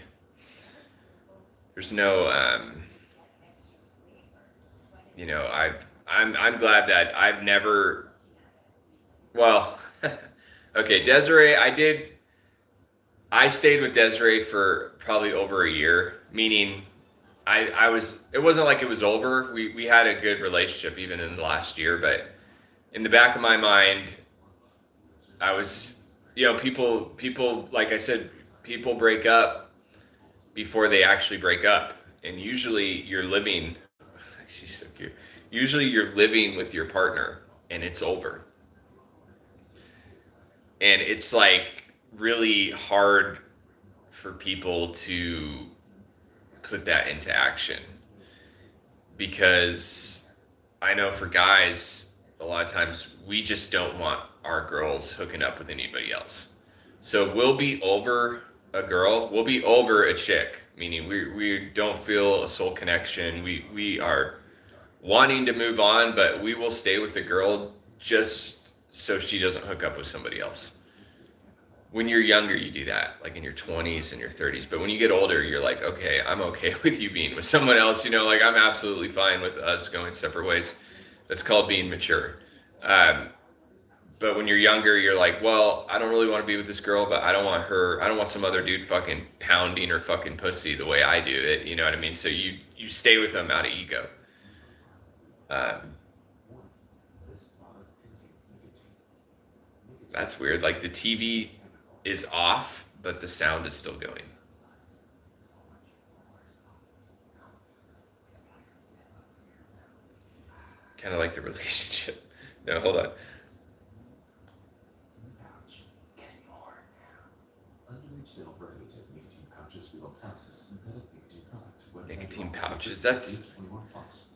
There's no, you know, I'm glad that I've never, well, okay, Desiree, I stayed with Desiree for probably over a year, meaning it wasn't like it was over. We had a good relationship even in the last year, but in the back of my mind, I was, you know, people, like I said, people break up before they actually break up. And usually you're living, she's so cute. Usually you're living with your partner and it's over. And it's like really hard for people to put that into action, because I know for guys, a lot of times we just don't want our girls hooking up with anybody else. So we'll be over a girl, we'll be over a chick, meaning we don't feel a soul connection. We are wanting to move on, but we will stay with the girl just so she doesn't hook up with somebody else. When you're younger, you do that, like in your 20s and your 30s. But when you get older, you're like, okay, I'm okay with you being with someone else. Like I'm absolutely fine with us going separate ways. That's called being mature. But when you're younger, you're like, well, I don't really want to be with this girl, but I don't want some other dude fucking pounding her fucking pussy the way I do it. You know what I mean? So you stay with them out of ego. That's weird. Like the TV is off, but the sound is still going. Kind of like the relationship. No, hold on. Nicotine pouches.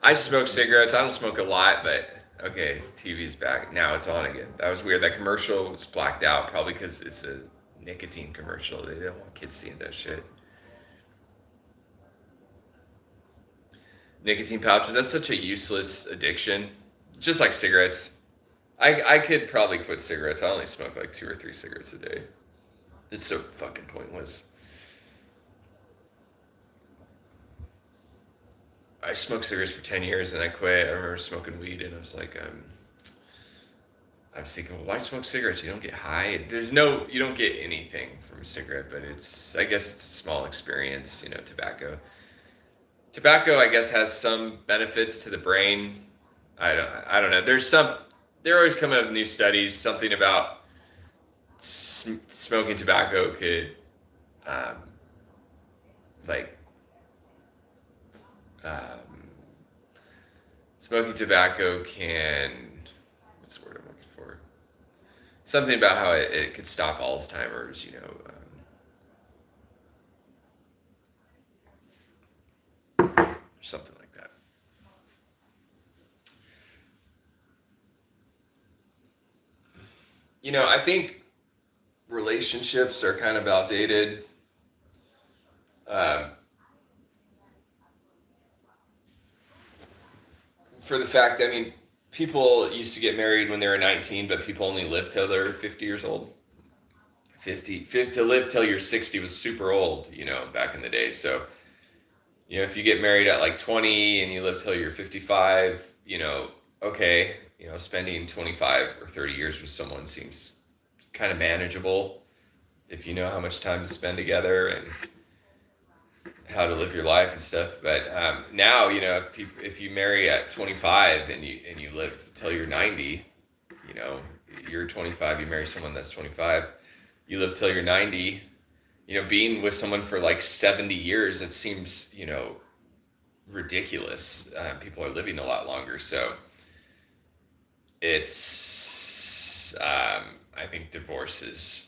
I smoke cigarettes. I don't smoke a lot, but okay, TV's back. Now it's on again. That was weird. That commercial was blacked out, probably because it's a nicotine commercial. They don't want kids seeing that shit. Nicotine pouches, that's such a useless addiction. Just like cigarettes. I could probably quit cigarettes. I only smoke like 2 or 3 cigarettes a day. It's so fucking pointless. I smoked cigarettes for 10 years and I quit. I remember smoking weed and I was like, I was thinking, well, why smoke cigarettes? You don't get high. You don't get anything from a cigarette, but I guess it's a small experience, tobacco. Tobacco, I guess, has some benefits to the brain. I don't know. They're always coming up with new studies, something about smoking tobacco could, smoking tobacco can, what's the word I'm looking for? Something about how it could stop Alzheimer's, something like that. I think relationships are kind of outdated. For the fact, people used to get married when they were 19, but people only live till they're 50 years old. 50 to live till you're 60 was super old, back in the day. So, if you get married at like 20 and you live till you're 55, okay, spending 25 or 30 years with someone seems kind of manageable if you know how much time to spend together and how to live your life and stuff. But now, if you marry at 25 and you live till you're 90, you're 25, you marry someone that's 25, you live till you're 90, being with someone for like 70 years, it seems, ridiculous. People are living a lot longer. So it's, I think divorce is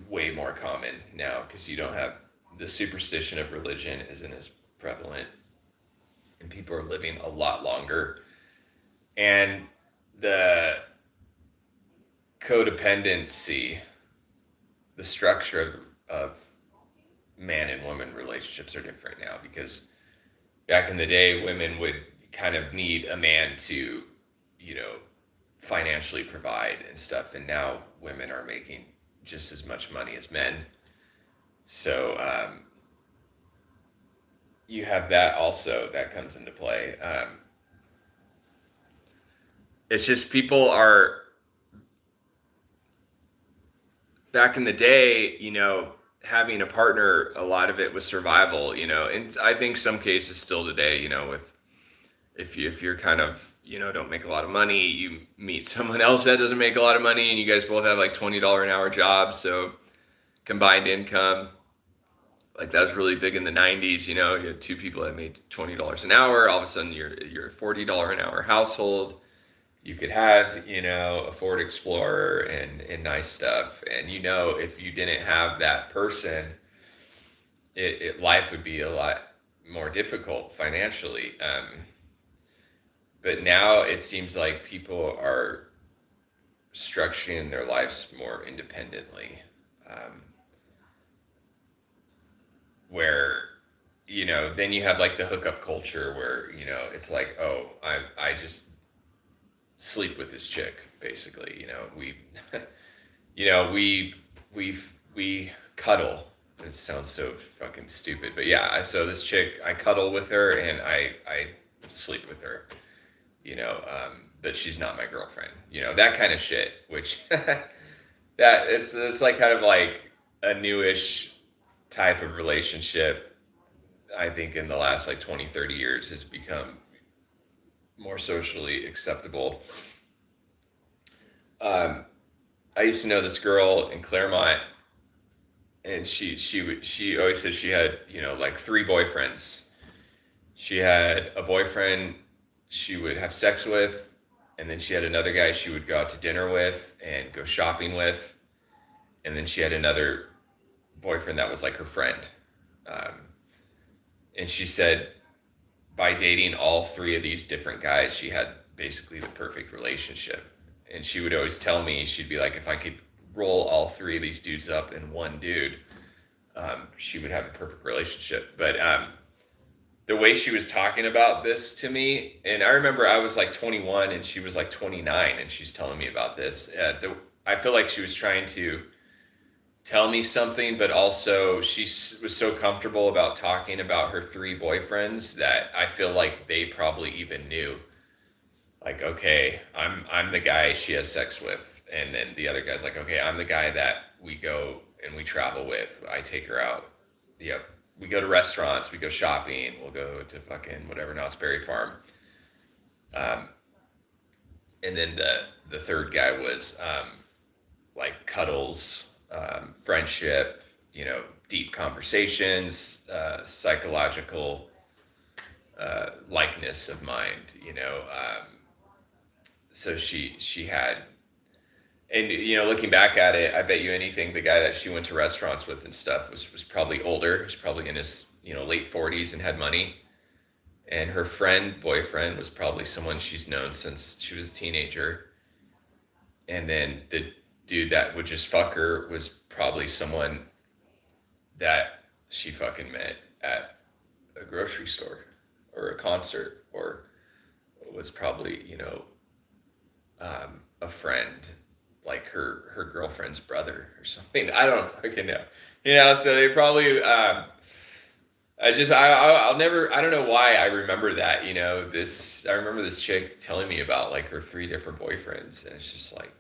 way more common now because you don't have the superstition of religion isn't as prevalent and people are living a lot longer. And the codependency, the structure of man and woman relationships are different now because back in the day, women would kind of need a man to, financially provide and stuff. And now women are making just as much money as men. So you have that also that comes into play. It's just people are, back in the day, having a partner, a lot of it was survival, and I think some cases still today, with if you're kind of, don't make a lot of money, you meet someone else that doesn't make a lot of money and you guys both have like $20 an hour jobs. So combined income, like that was really big in the 90s, you had 2 people that made $20 an hour. All of a sudden you're a $40 an hour household. You could have, a Ford Explorer and nice stuff. And, if you didn't have that person, life would be a lot more difficult financially. but now it seems like people are structuring their lives more independently, um, where then you have like the hookup culture where it's like, oh, I just sleep with this chick, basically. We we It sounds so fucking stupid, but yeah. So this chick, I cuddle with her and I sleep with her. But she's not my girlfriend. That kind of shit. Which that it's like kind of like a newish type of relationship. I think in the last like 20, 30 years has become more socially acceptable. I used to know this girl in Claremont, and she always said she had like three boyfriends. She had a boyfriend she would have sex with, and then she had another guy she would go out to dinner with and go shopping with, and then she had another boyfriend that was like her friend. Um, and she said by dating all three of these different guys, she had basically the perfect relationship. And she would always tell me, she'd be like, if I could roll all three of these dudes up in one dude, she would have a perfect relationship. But the way she was talking about this to me, and I remember I was like 21 and she was like 29, and she's telling me about this. I feel like she was trying to tell me something, but also she was so comfortable about talking about her three boyfriends that I feel like they probably even knew, like, okay, I'm the guy she has sex with, and then the other guy's like, okay, I'm the guy that we go and we travel with. I take her out. Yep. We go to restaurants, we go shopping, we'll go to fucking whatever, Knott's Berry Farm. And then the third guy was like cuddles, friendship, deep conversations, psychological likeness of mind, so she had, and looking back at it, I bet you anything the guy that she went to restaurants with and stuff was probably older. He was probably in his late 40s and had money. And her boyfriend was probably someone she's known since she was a teenager. And then the dude that would just fuck her was probably someone that she fucking met at a grocery store or a concert, or was probably a friend, like her girlfriend's brother or something. I don't fucking know. So they probably I'll never, I don't know why I remember that. I remember this chick telling me about like her three different boyfriends, and it's just like,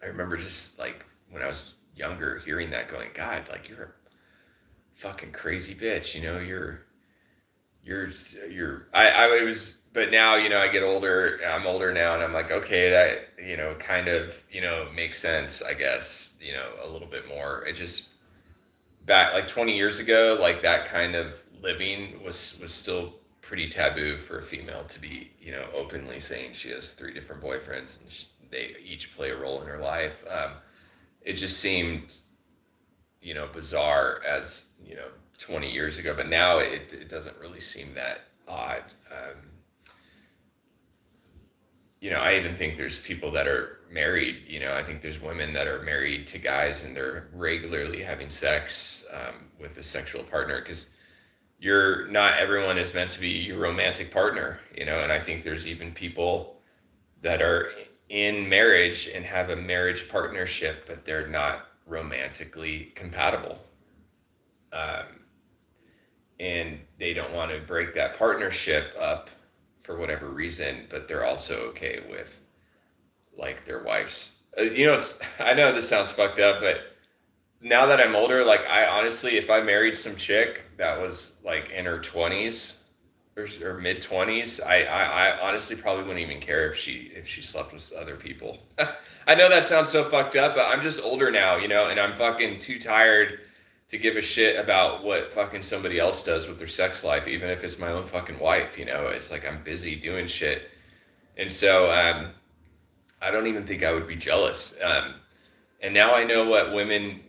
I remember just like when I was younger hearing that, going, God, like, you're a fucking crazy bitch. I was, but now, I get older, I'm older now, and I'm like, okay, that, kind of, makes sense, I guess, a little bit more. It just, back like 20 years ago, like that kind of living was still pretty taboo for a female to be, openly saying she has three different boyfriends, and they each play a role in her life. It just seemed, bizarre as, 20 years ago, but now it doesn't really seem that odd. I even think there's people that are married. I think there's women that are married to guys and they're regularly having sex with a sexual partner, because not everyone is meant to be your romantic partner, and I think there's even people that are in marriage and have a marriage partnership, but they're not romantically compatible. And they don't want to break that partnership up for whatever reason, but they're also okay with like their wife's, I know this sounds fucked up, but now that I'm older, like, I honestly, if I married some chick that was like in her 20s or mid 20s, I honestly probably wouldn't even care if she slept with other people. I know that sounds so fucked up, but I'm just older now, and I'm fucking too tired to give a shit about what fucking somebody else does with their sex life, even if it's my own fucking wife. It's like, I'm busy doing shit. And so I don't even think I would be jealous. And now I know what women,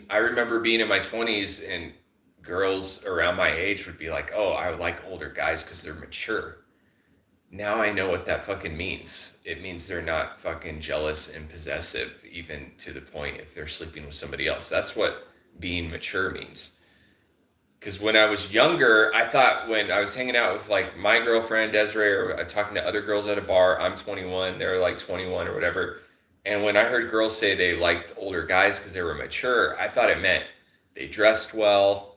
I remember being in my 20s and girls around my age would be like, oh, I like older guys because they're mature. now I know what that fucking means. It means they're not fucking jealous and possessive, even to the point if they're sleeping with somebody else. That's what being mature means. Because when I was younger, I thought when I was hanging out with like my girlfriend Desiree, or talking to other girls at a bar, I'm 21, they're like 21 or whatever. And when I heard girls say they liked older guys because they were mature, I thought it meant they dressed well.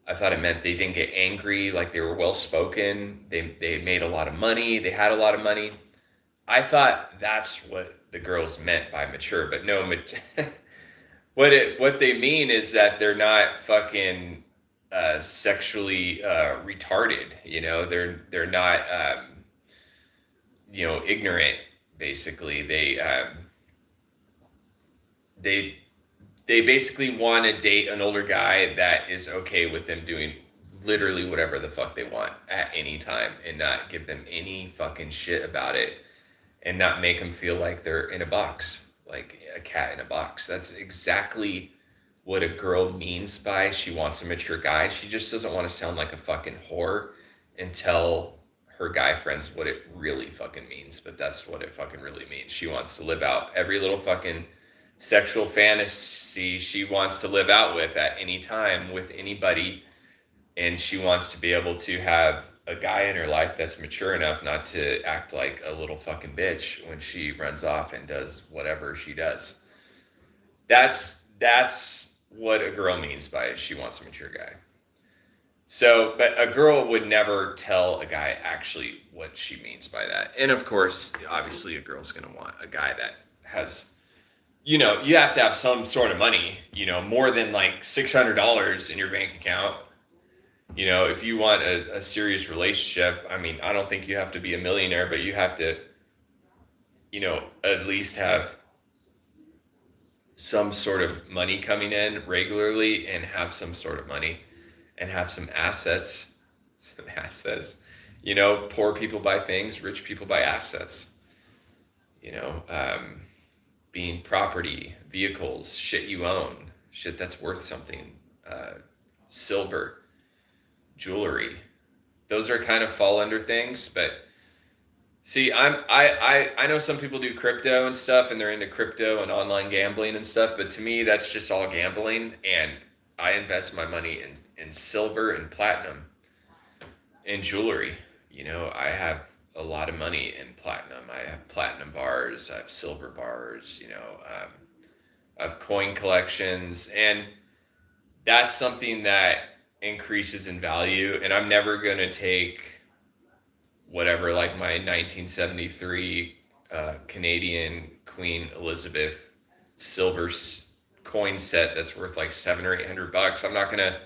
I thought it meant they didn't get angry, like they were well spoken. They made a lot of money. They had a lot of money. I thought that's what the girls meant by mature, but no, what they mean is that they're not fucking sexually retarded. You know, they're not ignorant. Basically, they basically want to date an older guy that is okay with them doing literally whatever the fuck they want at any time, and not give them any fucking shit about it, and not make them feel like they're in a box, like a cat in a box. That's exactly what a girl means by she wants a mature guy. She just doesn't want to sound like a fucking whore and tell her guy friends what it really fucking means, but that's what it fucking really means. She wants to live out every little fucking sexual fantasy she wants to live out with at any time with anybody, and she wants to be able to have a guy in her life that's mature enough not to act like a little fucking bitch when she runs off and does whatever she does. That's what a girl means by she wants a mature guy. So, but a girl would never tell a guy actually what she means by that. And of course, obviously a girl's going to want a guy that has, you have to have some sort of money, more than like $600 in your bank account. If you want a serious relationship, I mean, I don't think you have to be a millionaire, but you have to, at least have some sort of money coming in regularly, and have some sort of money, and have some assets. Poor people buy things, rich people buy assets. Being property, vehicles, shit you own, shit that's worth something, silver, jewelry. Those are kind of fall under things, but see, I know some people do crypto and stuff, and they're into crypto and online gambling and stuff, but to me, that's just all gambling, and I invest my money in silver and platinum and jewelry. I have a lot of money in platinum. I have platinum bars, I have silver bars, I have coin collections, and that's something that increases in value. And I'm never going to take whatever, like my 1973 Canadian Queen Elizabeth silver coin set that's worth like $700 or $800. I'm not gonna,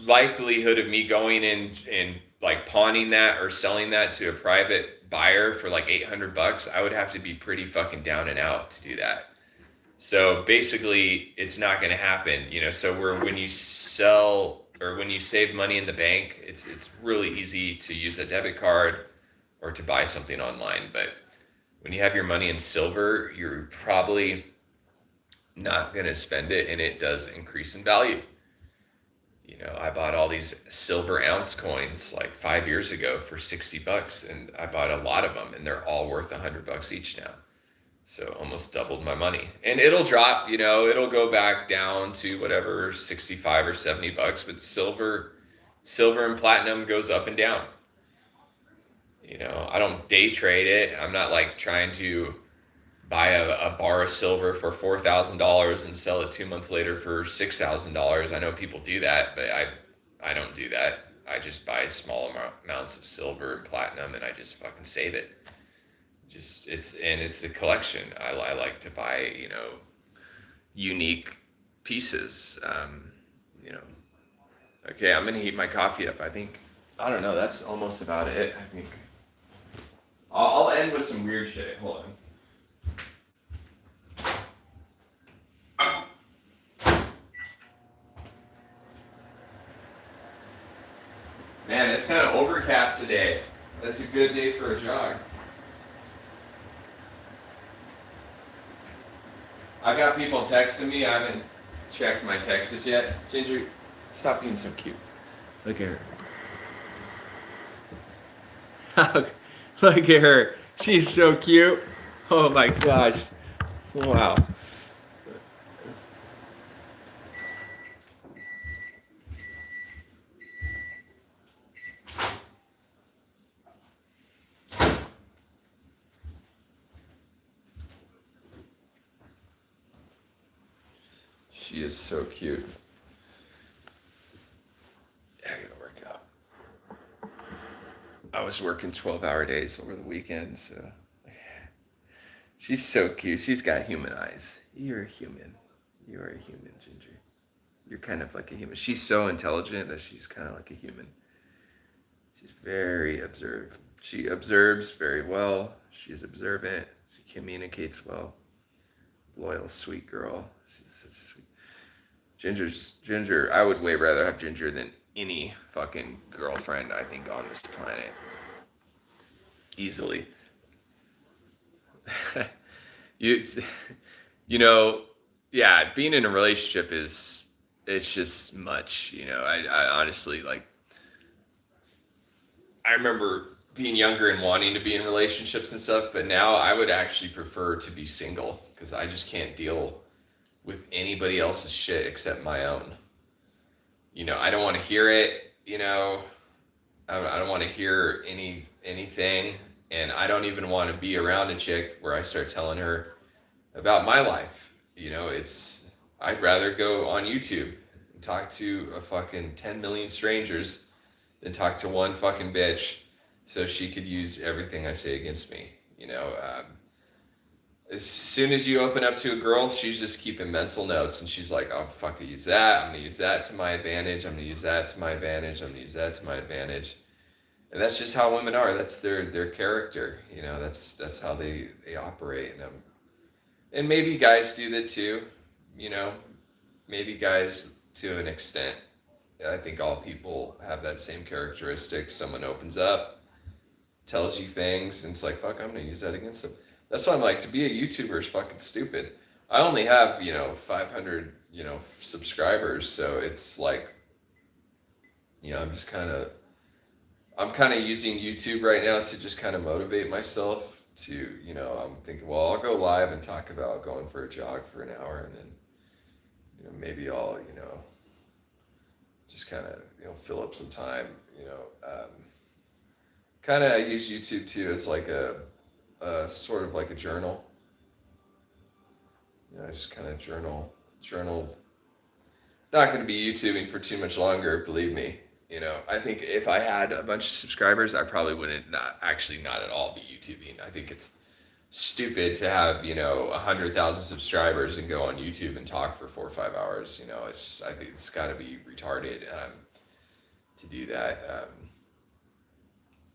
likelihood of me going in and like pawning that or selling that to a private buyer for like $800, I would have to be pretty fucking down and out to do that. So basically, it's not going to happen. So when you sell or when you save money in the bank, it's really easy to use a debit card or to buy something online. But when you have your money in silver, you're probably not going to spend it, and it does increase in value. I bought all these silver ounce coins like 5 years ago for $60, and I bought a lot of them, and they're all worth $100 each now. So almost doubled my money. And it'll drop, it'll go back down to whatever, 65 or $70, but silver and platinum goes up and down. I don't day trade it. I'm not like trying to buy a bar of silver for $4,000 and sell it 2 months later for $6,000. I know people do that, but I don't do that. I just buy small amounts of silver and platinum, and I just fucking save it. It's a collection. I like to buy, unique pieces. Okay, I'm gonna heat my coffee up. I don't know. That's almost about it. I think I'll end with some weird shit. Hold on. Man, it's kind of overcast today. That's a good day for a jog. I got people texting me. I haven't checked my texts yet. Ginger, stop being so cute. Look at her. Look at her. She's so cute. Oh my gosh. Wow. She is so cute. I gotta work out. I was working 12-hour days over the weekend, so she's so cute. She's got human eyes. You're a human. You are a human, Ginger. You're kind of like a human. She's so intelligent that she's kind of like a human. She's very observant. She observes very well. She's observant. She communicates well. Loyal, sweet girl. She's such a sweet. Ginger. I would way rather have Ginger than any fucking girlfriend I think on this planet. Easily. you, you know, yeah. Being in a relationship it's just much. I honestly like. I remember being younger and wanting to be in relationships and stuff, but now I would actually prefer to be single because I just can't deal with anybody else's shit except my own. I don't want to hear it. I don't want to hear anything, and I don't even want to be around a chick where I start telling her about my life. I'd rather go on YouTube and talk to a fucking 10 million strangers than talk to one fucking bitch so she could use everything I say against me. As soon as you open up to a girl, she's just keeping mental notes, and she's like, "Oh, fuck, I use that. I'm gonna use that to my advantage. I'm gonna use that to my advantage. I'm gonna use that to my advantage." And that's just how women are. That's their character. That's how they operate. And maybe guys do that too. Maybe guys to an extent. I think all people have that same characteristic. Someone opens up, tells you things, and it's like, fuck, I'm gonna use that against them. That's why I'm like, to be a YouTuber is fucking stupid. I only have, 500, subscribers, so it's like, I'm kind of using YouTube right now to just kind of motivate myself to, I'm thinking, well, I'll go live and talk about going for a jog for an hour, and then, maybe I'll, just kind of, fill up some time, kind of I use YouTube too as like a sort of like a journal. I just kind of journal. Not going to be YouTubing for too much longer, believe me. I think if I had a bunch of subscribers, I probably wouldn't not at all be YouTubing. I think it's stupid to have 100,000 subscribers and go on YouTube and talk for 4 or 5 hours. It's just, I think it's got to be retarded to do that.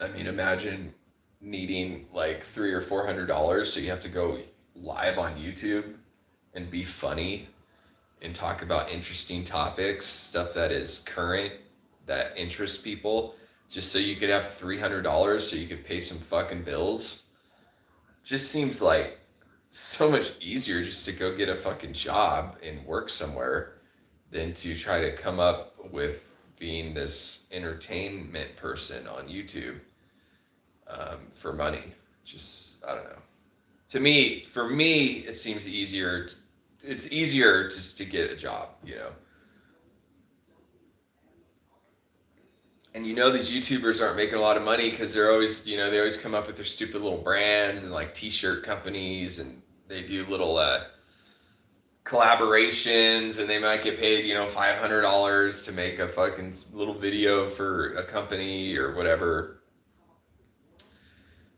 Imagine needing like $300 or $400, so you have to go live on YouTube and be funny and talk about interesting topics, stuff that is current, that interests people, just so you could have $300 so you could pay some fucking bills. Just seems like so much easier just to go get a fucking job and work somewhere than to try to come up with being this entertainment person on YouTube for money. Just, I don't know. For me, it seems easier. It's easier just to get a job, And these YouTubers aren't making a lot of money because they're always, they always come up with their stupid little brands and like t-shirt companies, and they do little collaborations, and they might get paid, $500 to make a fucking little video for a company or whatever.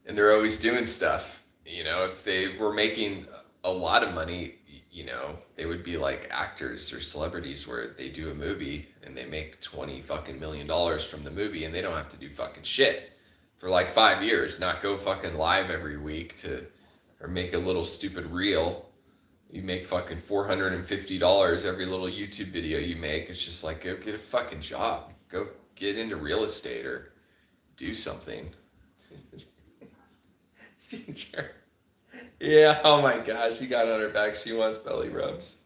And they're always doing stuff. If they were making a lot of money, they would be like actors or celebrities where they do a movie and they make $20 fucking million from the movie, and they don't have to do fucking shit for like 5 years, not go fucking live every week or make a little stupid reel. You make fucking $450 every little YouTube video you make. It's just like, go get a fucking job. Go get into real estate or do something. Ginger. Yeah, oh my gosh, she got on her back. She wants belly rubs.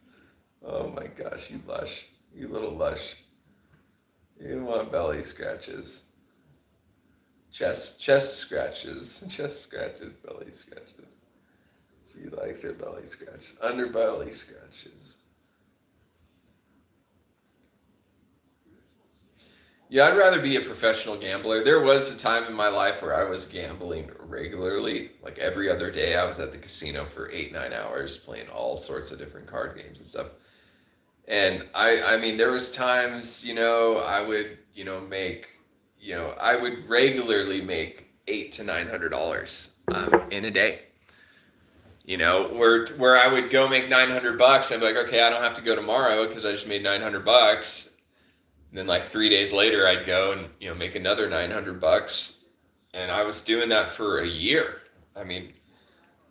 Oh my gosh, you lush. You little lush. You want belly scratches. Chest scratches, belly scratches. She likes her belly scratch. Underbelly scratches. Yeah, I'd rather be a professional gambler. There was a time in my life where I was gambling regularly. Like every other day, I was at the casino for 8, 9 hours playing all sorts of different card games and stuff. And I mean, there was times, I would, make, I would regularly make $800 to $900 in a day. Where I would go make $900, I'd be like, okay, I don't have to go tomorrow because I just made $900. And then like 3 days later, I'd go and make another $900, and I was doing that for a year. I mean,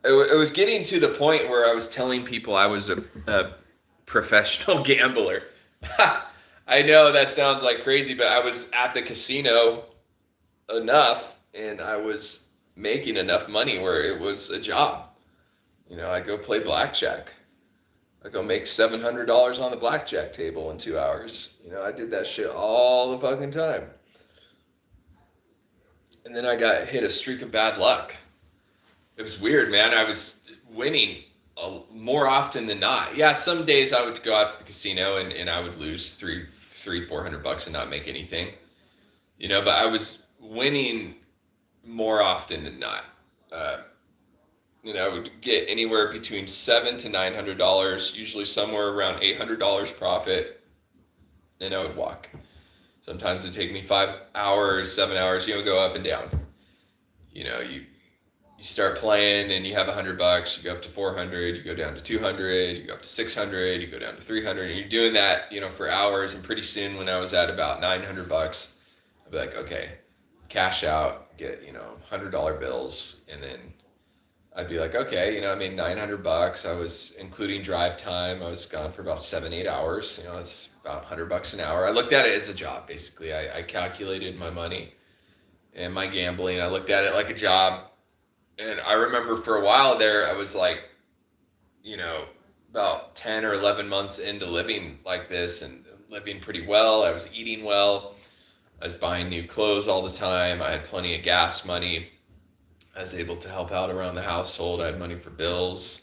it was getting to the point where I was telling people I was a professional gambler. I know that sounds like crazy, but I was at the casino enough, and I was making enough money where it was a job. I go play blackjack. I go make $700 on the blackjack table in 2 hours. I did that shit all the fucking time. And then I got hit a streak of bad luck. It was weird, man. I was winning more often than not. Yeah, some days I would go out to the casino and I would lose $400 and not make anything. But I was winning more often than not. I would get anywhere between $700 to $900, usually somewhere around $800 profit. Then I would walk. Sometimes it'd take me 5 hours, 7 hours, go up and down. You start playing and you have $100, you go up to 400, you go down to 200, you go up to 600, you go down to 300, and you're doing that, for hours. And pretty soon, when I was at about $900, I'd be like, okay, cash out, get, $100 bills, and then I'd be like, okay, I made $900. I was including drive time. I was gone for about 7-8 hours. That's about $100 an hour. I looked at it as a job, basically. I calculated my money and my gambling. I looked at it like a job. And I remember for a while there, I was like, about 10 or 11 months into living like this and living pretty well. I was eating well. I was buying new clothes all the time. I had plenty of gas money. I was able to help out around the household. I had money for bills.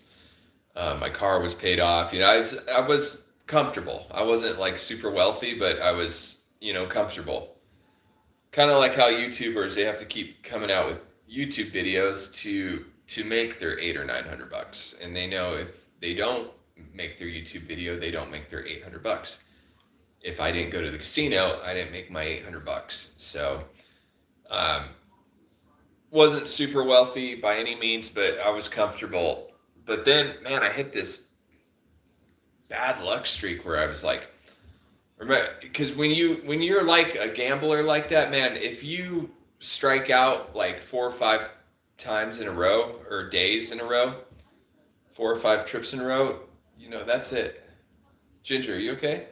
My car was paid off. I was comfortable. I wasn't like super wealthy, but I was, comfortable. Kind of like how YouTubers, they have to keep coming out with YouTube videos to make their $800 or $900, and they know if they don't make their YouTube video, they don't make their $800. If I didn't go to the casino, I didn't make my $800. So, wasn't super wealthy by any means, but I was comfortable. But then, man, I hit this bad luck streak where I was like, remember, because when you're like a gambler like that, man, if you strike out like 4 or 5 times in a row or days in a row, 4 or 5 trips in a row, that's it. Ginger, are you okay?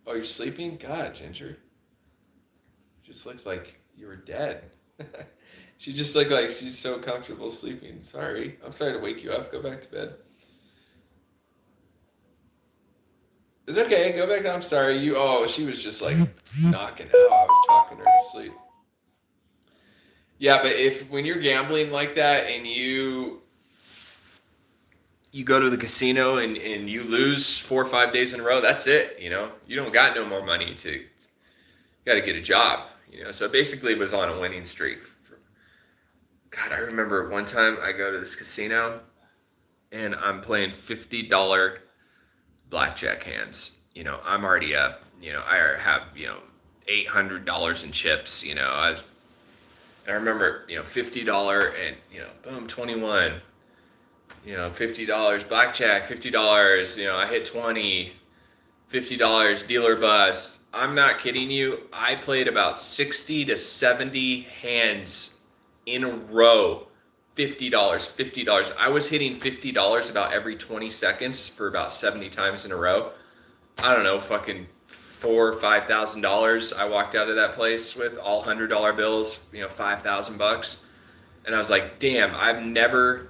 Oh, you're sleeping? God, Ginger. Just looked like you were dead. She just looked like she's so comfortable sleeping. Sorry. I'm sorry to wake you up. Go back to bed. It's okay. Go back. I'm sorry. She was just like knocking out. I was talking her to sleep. Yeah, but when you're gambling like that and you go to the casino and you lose 4 or 5 days in a row, that's it. You don't got no more money you got to get a job. So basically it was on a winning streak. God, I remember one time I go to this casino and I'm playing $50 blackjack hands. I'm already up. I have, $800 in chips. I remember, $50 and, boom, 21. $50 blackjack, $50. I hit 20, $50 dealer bust. I'm not kidding you. I played about 60 to 70 hands in a row, $50. I was hitting $50 about every 20 seconds for about 70 times in a row. I don't know, fucking $4,000 or $5,000. I walked out of that place with all $100 bills, $5,000, and I was like, damn, I've never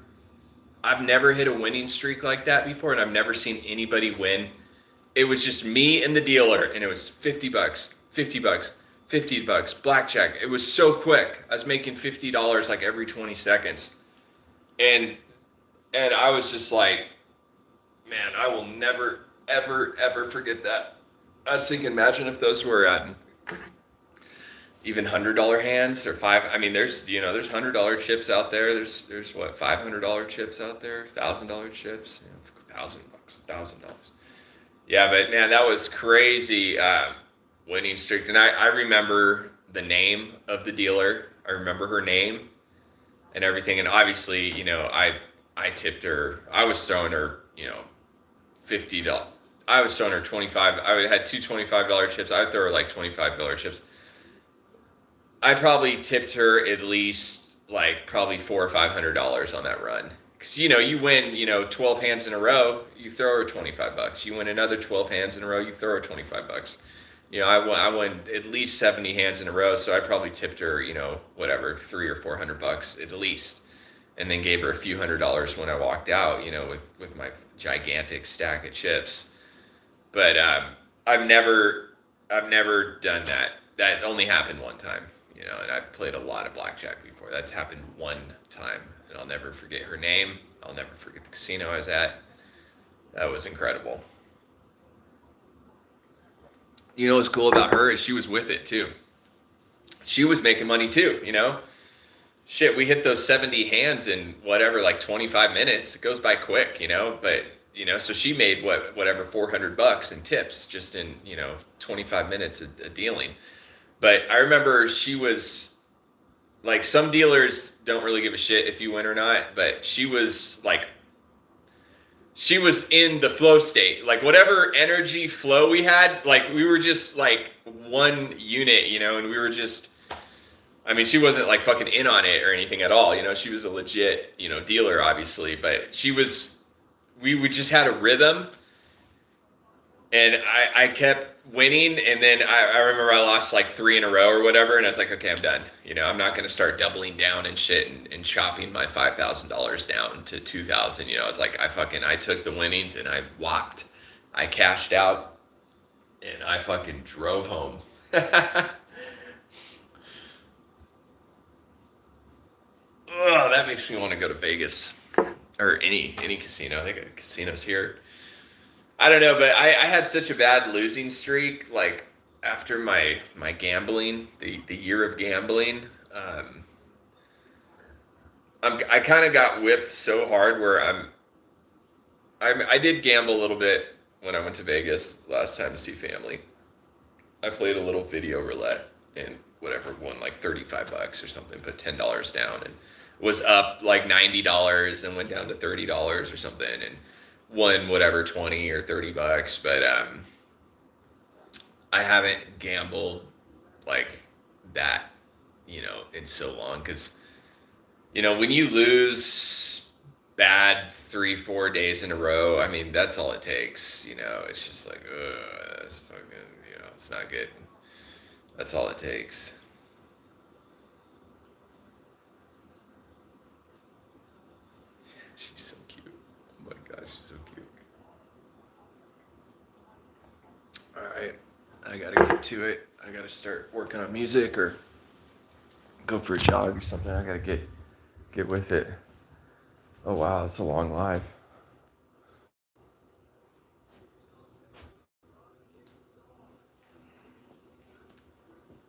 hit a winning streak like that before, and I've never seen anybody win. It was just me and the dealer, and it was $50, $50, $50, $50, blackjack. It was so quick. I was making $50 like every 20 seconds. And I was just like, man, I will never, ever, ever forget that. I was thinking, imagine if those were even $100 hands or five. I mean, there's $100 chips out there. There's what, $500 chips out there, $1,000 chips, $1,000, $1,000. Yeah, but man, that was crazy winning streak. And I remember the name of the dealer. I remember her name and everything. And obviously, I tipped her. I was throwing her, $50. I was throwing her 25. I had two $25 chips. I would throw her like $25 chips. I probably tipped her at least like probably $400 or $500 on that run. Cause you win, 12 hands in a row, you throw her $25. You win another 12 hands in a row, you throw her $25. I won at least 70 hands in a row, so I probably tipped her, whatever, $300 or $400 at least, and then gave her a few $100s when I walked out, with my gigantic stack of chips. But I've never done that. That only happened one time, and I've played a lot of blackjack before. That's happened one time, and I'll never forget her name. I'll never forget the casino I was at. That was incredible. What's cool about her is she was with it too. She was making money too, Shit, we hit those 70 hands in whatever, like 25 minutes. It goes by quick, but so she made whatever $400 in tips just in 25 minutes of dealing. But I remember she was like, some dealers don't really give a shit if you win or not, but she was in the flow state, like whatever energy flow we had, like we were just like one unit, and we were just, I mean, she wasn't like fucking in on it or anything at all. She was a legit, dealer obviously, but we just had a rhythm, and I kept winning. And then I remember I lost like 3 in a row or whatever. And I was like, okay, I'm done. I'm not going to start doubling down and shit and chopping my $5,000 down to 2,000. I was like, I took the winnings and I walked, I cashed out, and I fucking drove home. Oh, that makes me want to go to Vegas or any casino. They got casinos here. I don't know, but I had such a bad losing streak, like after my gambling, the year of gambling. I kind of got whipped so hard where I did gamble a little bit when I went to Vegas last time to see family. I played a little video roulette and whatever, won like $35 or something, put $10 down and was up like $90 and went down to $30 or something and won whatever, 20 or $30. But I haven't gambled like that, in so long. Cause when you lose bad 3-4 days in a row, I mean, that's all it takes. It's just like, that's fucking, it's not good. That's all it takes. She's so cute. Oh my gosh, she's so cute. All right, I gotta get to it. I gotta start working on music or go for a jog or something. I gotta get with it. Oh wow, it's a long live.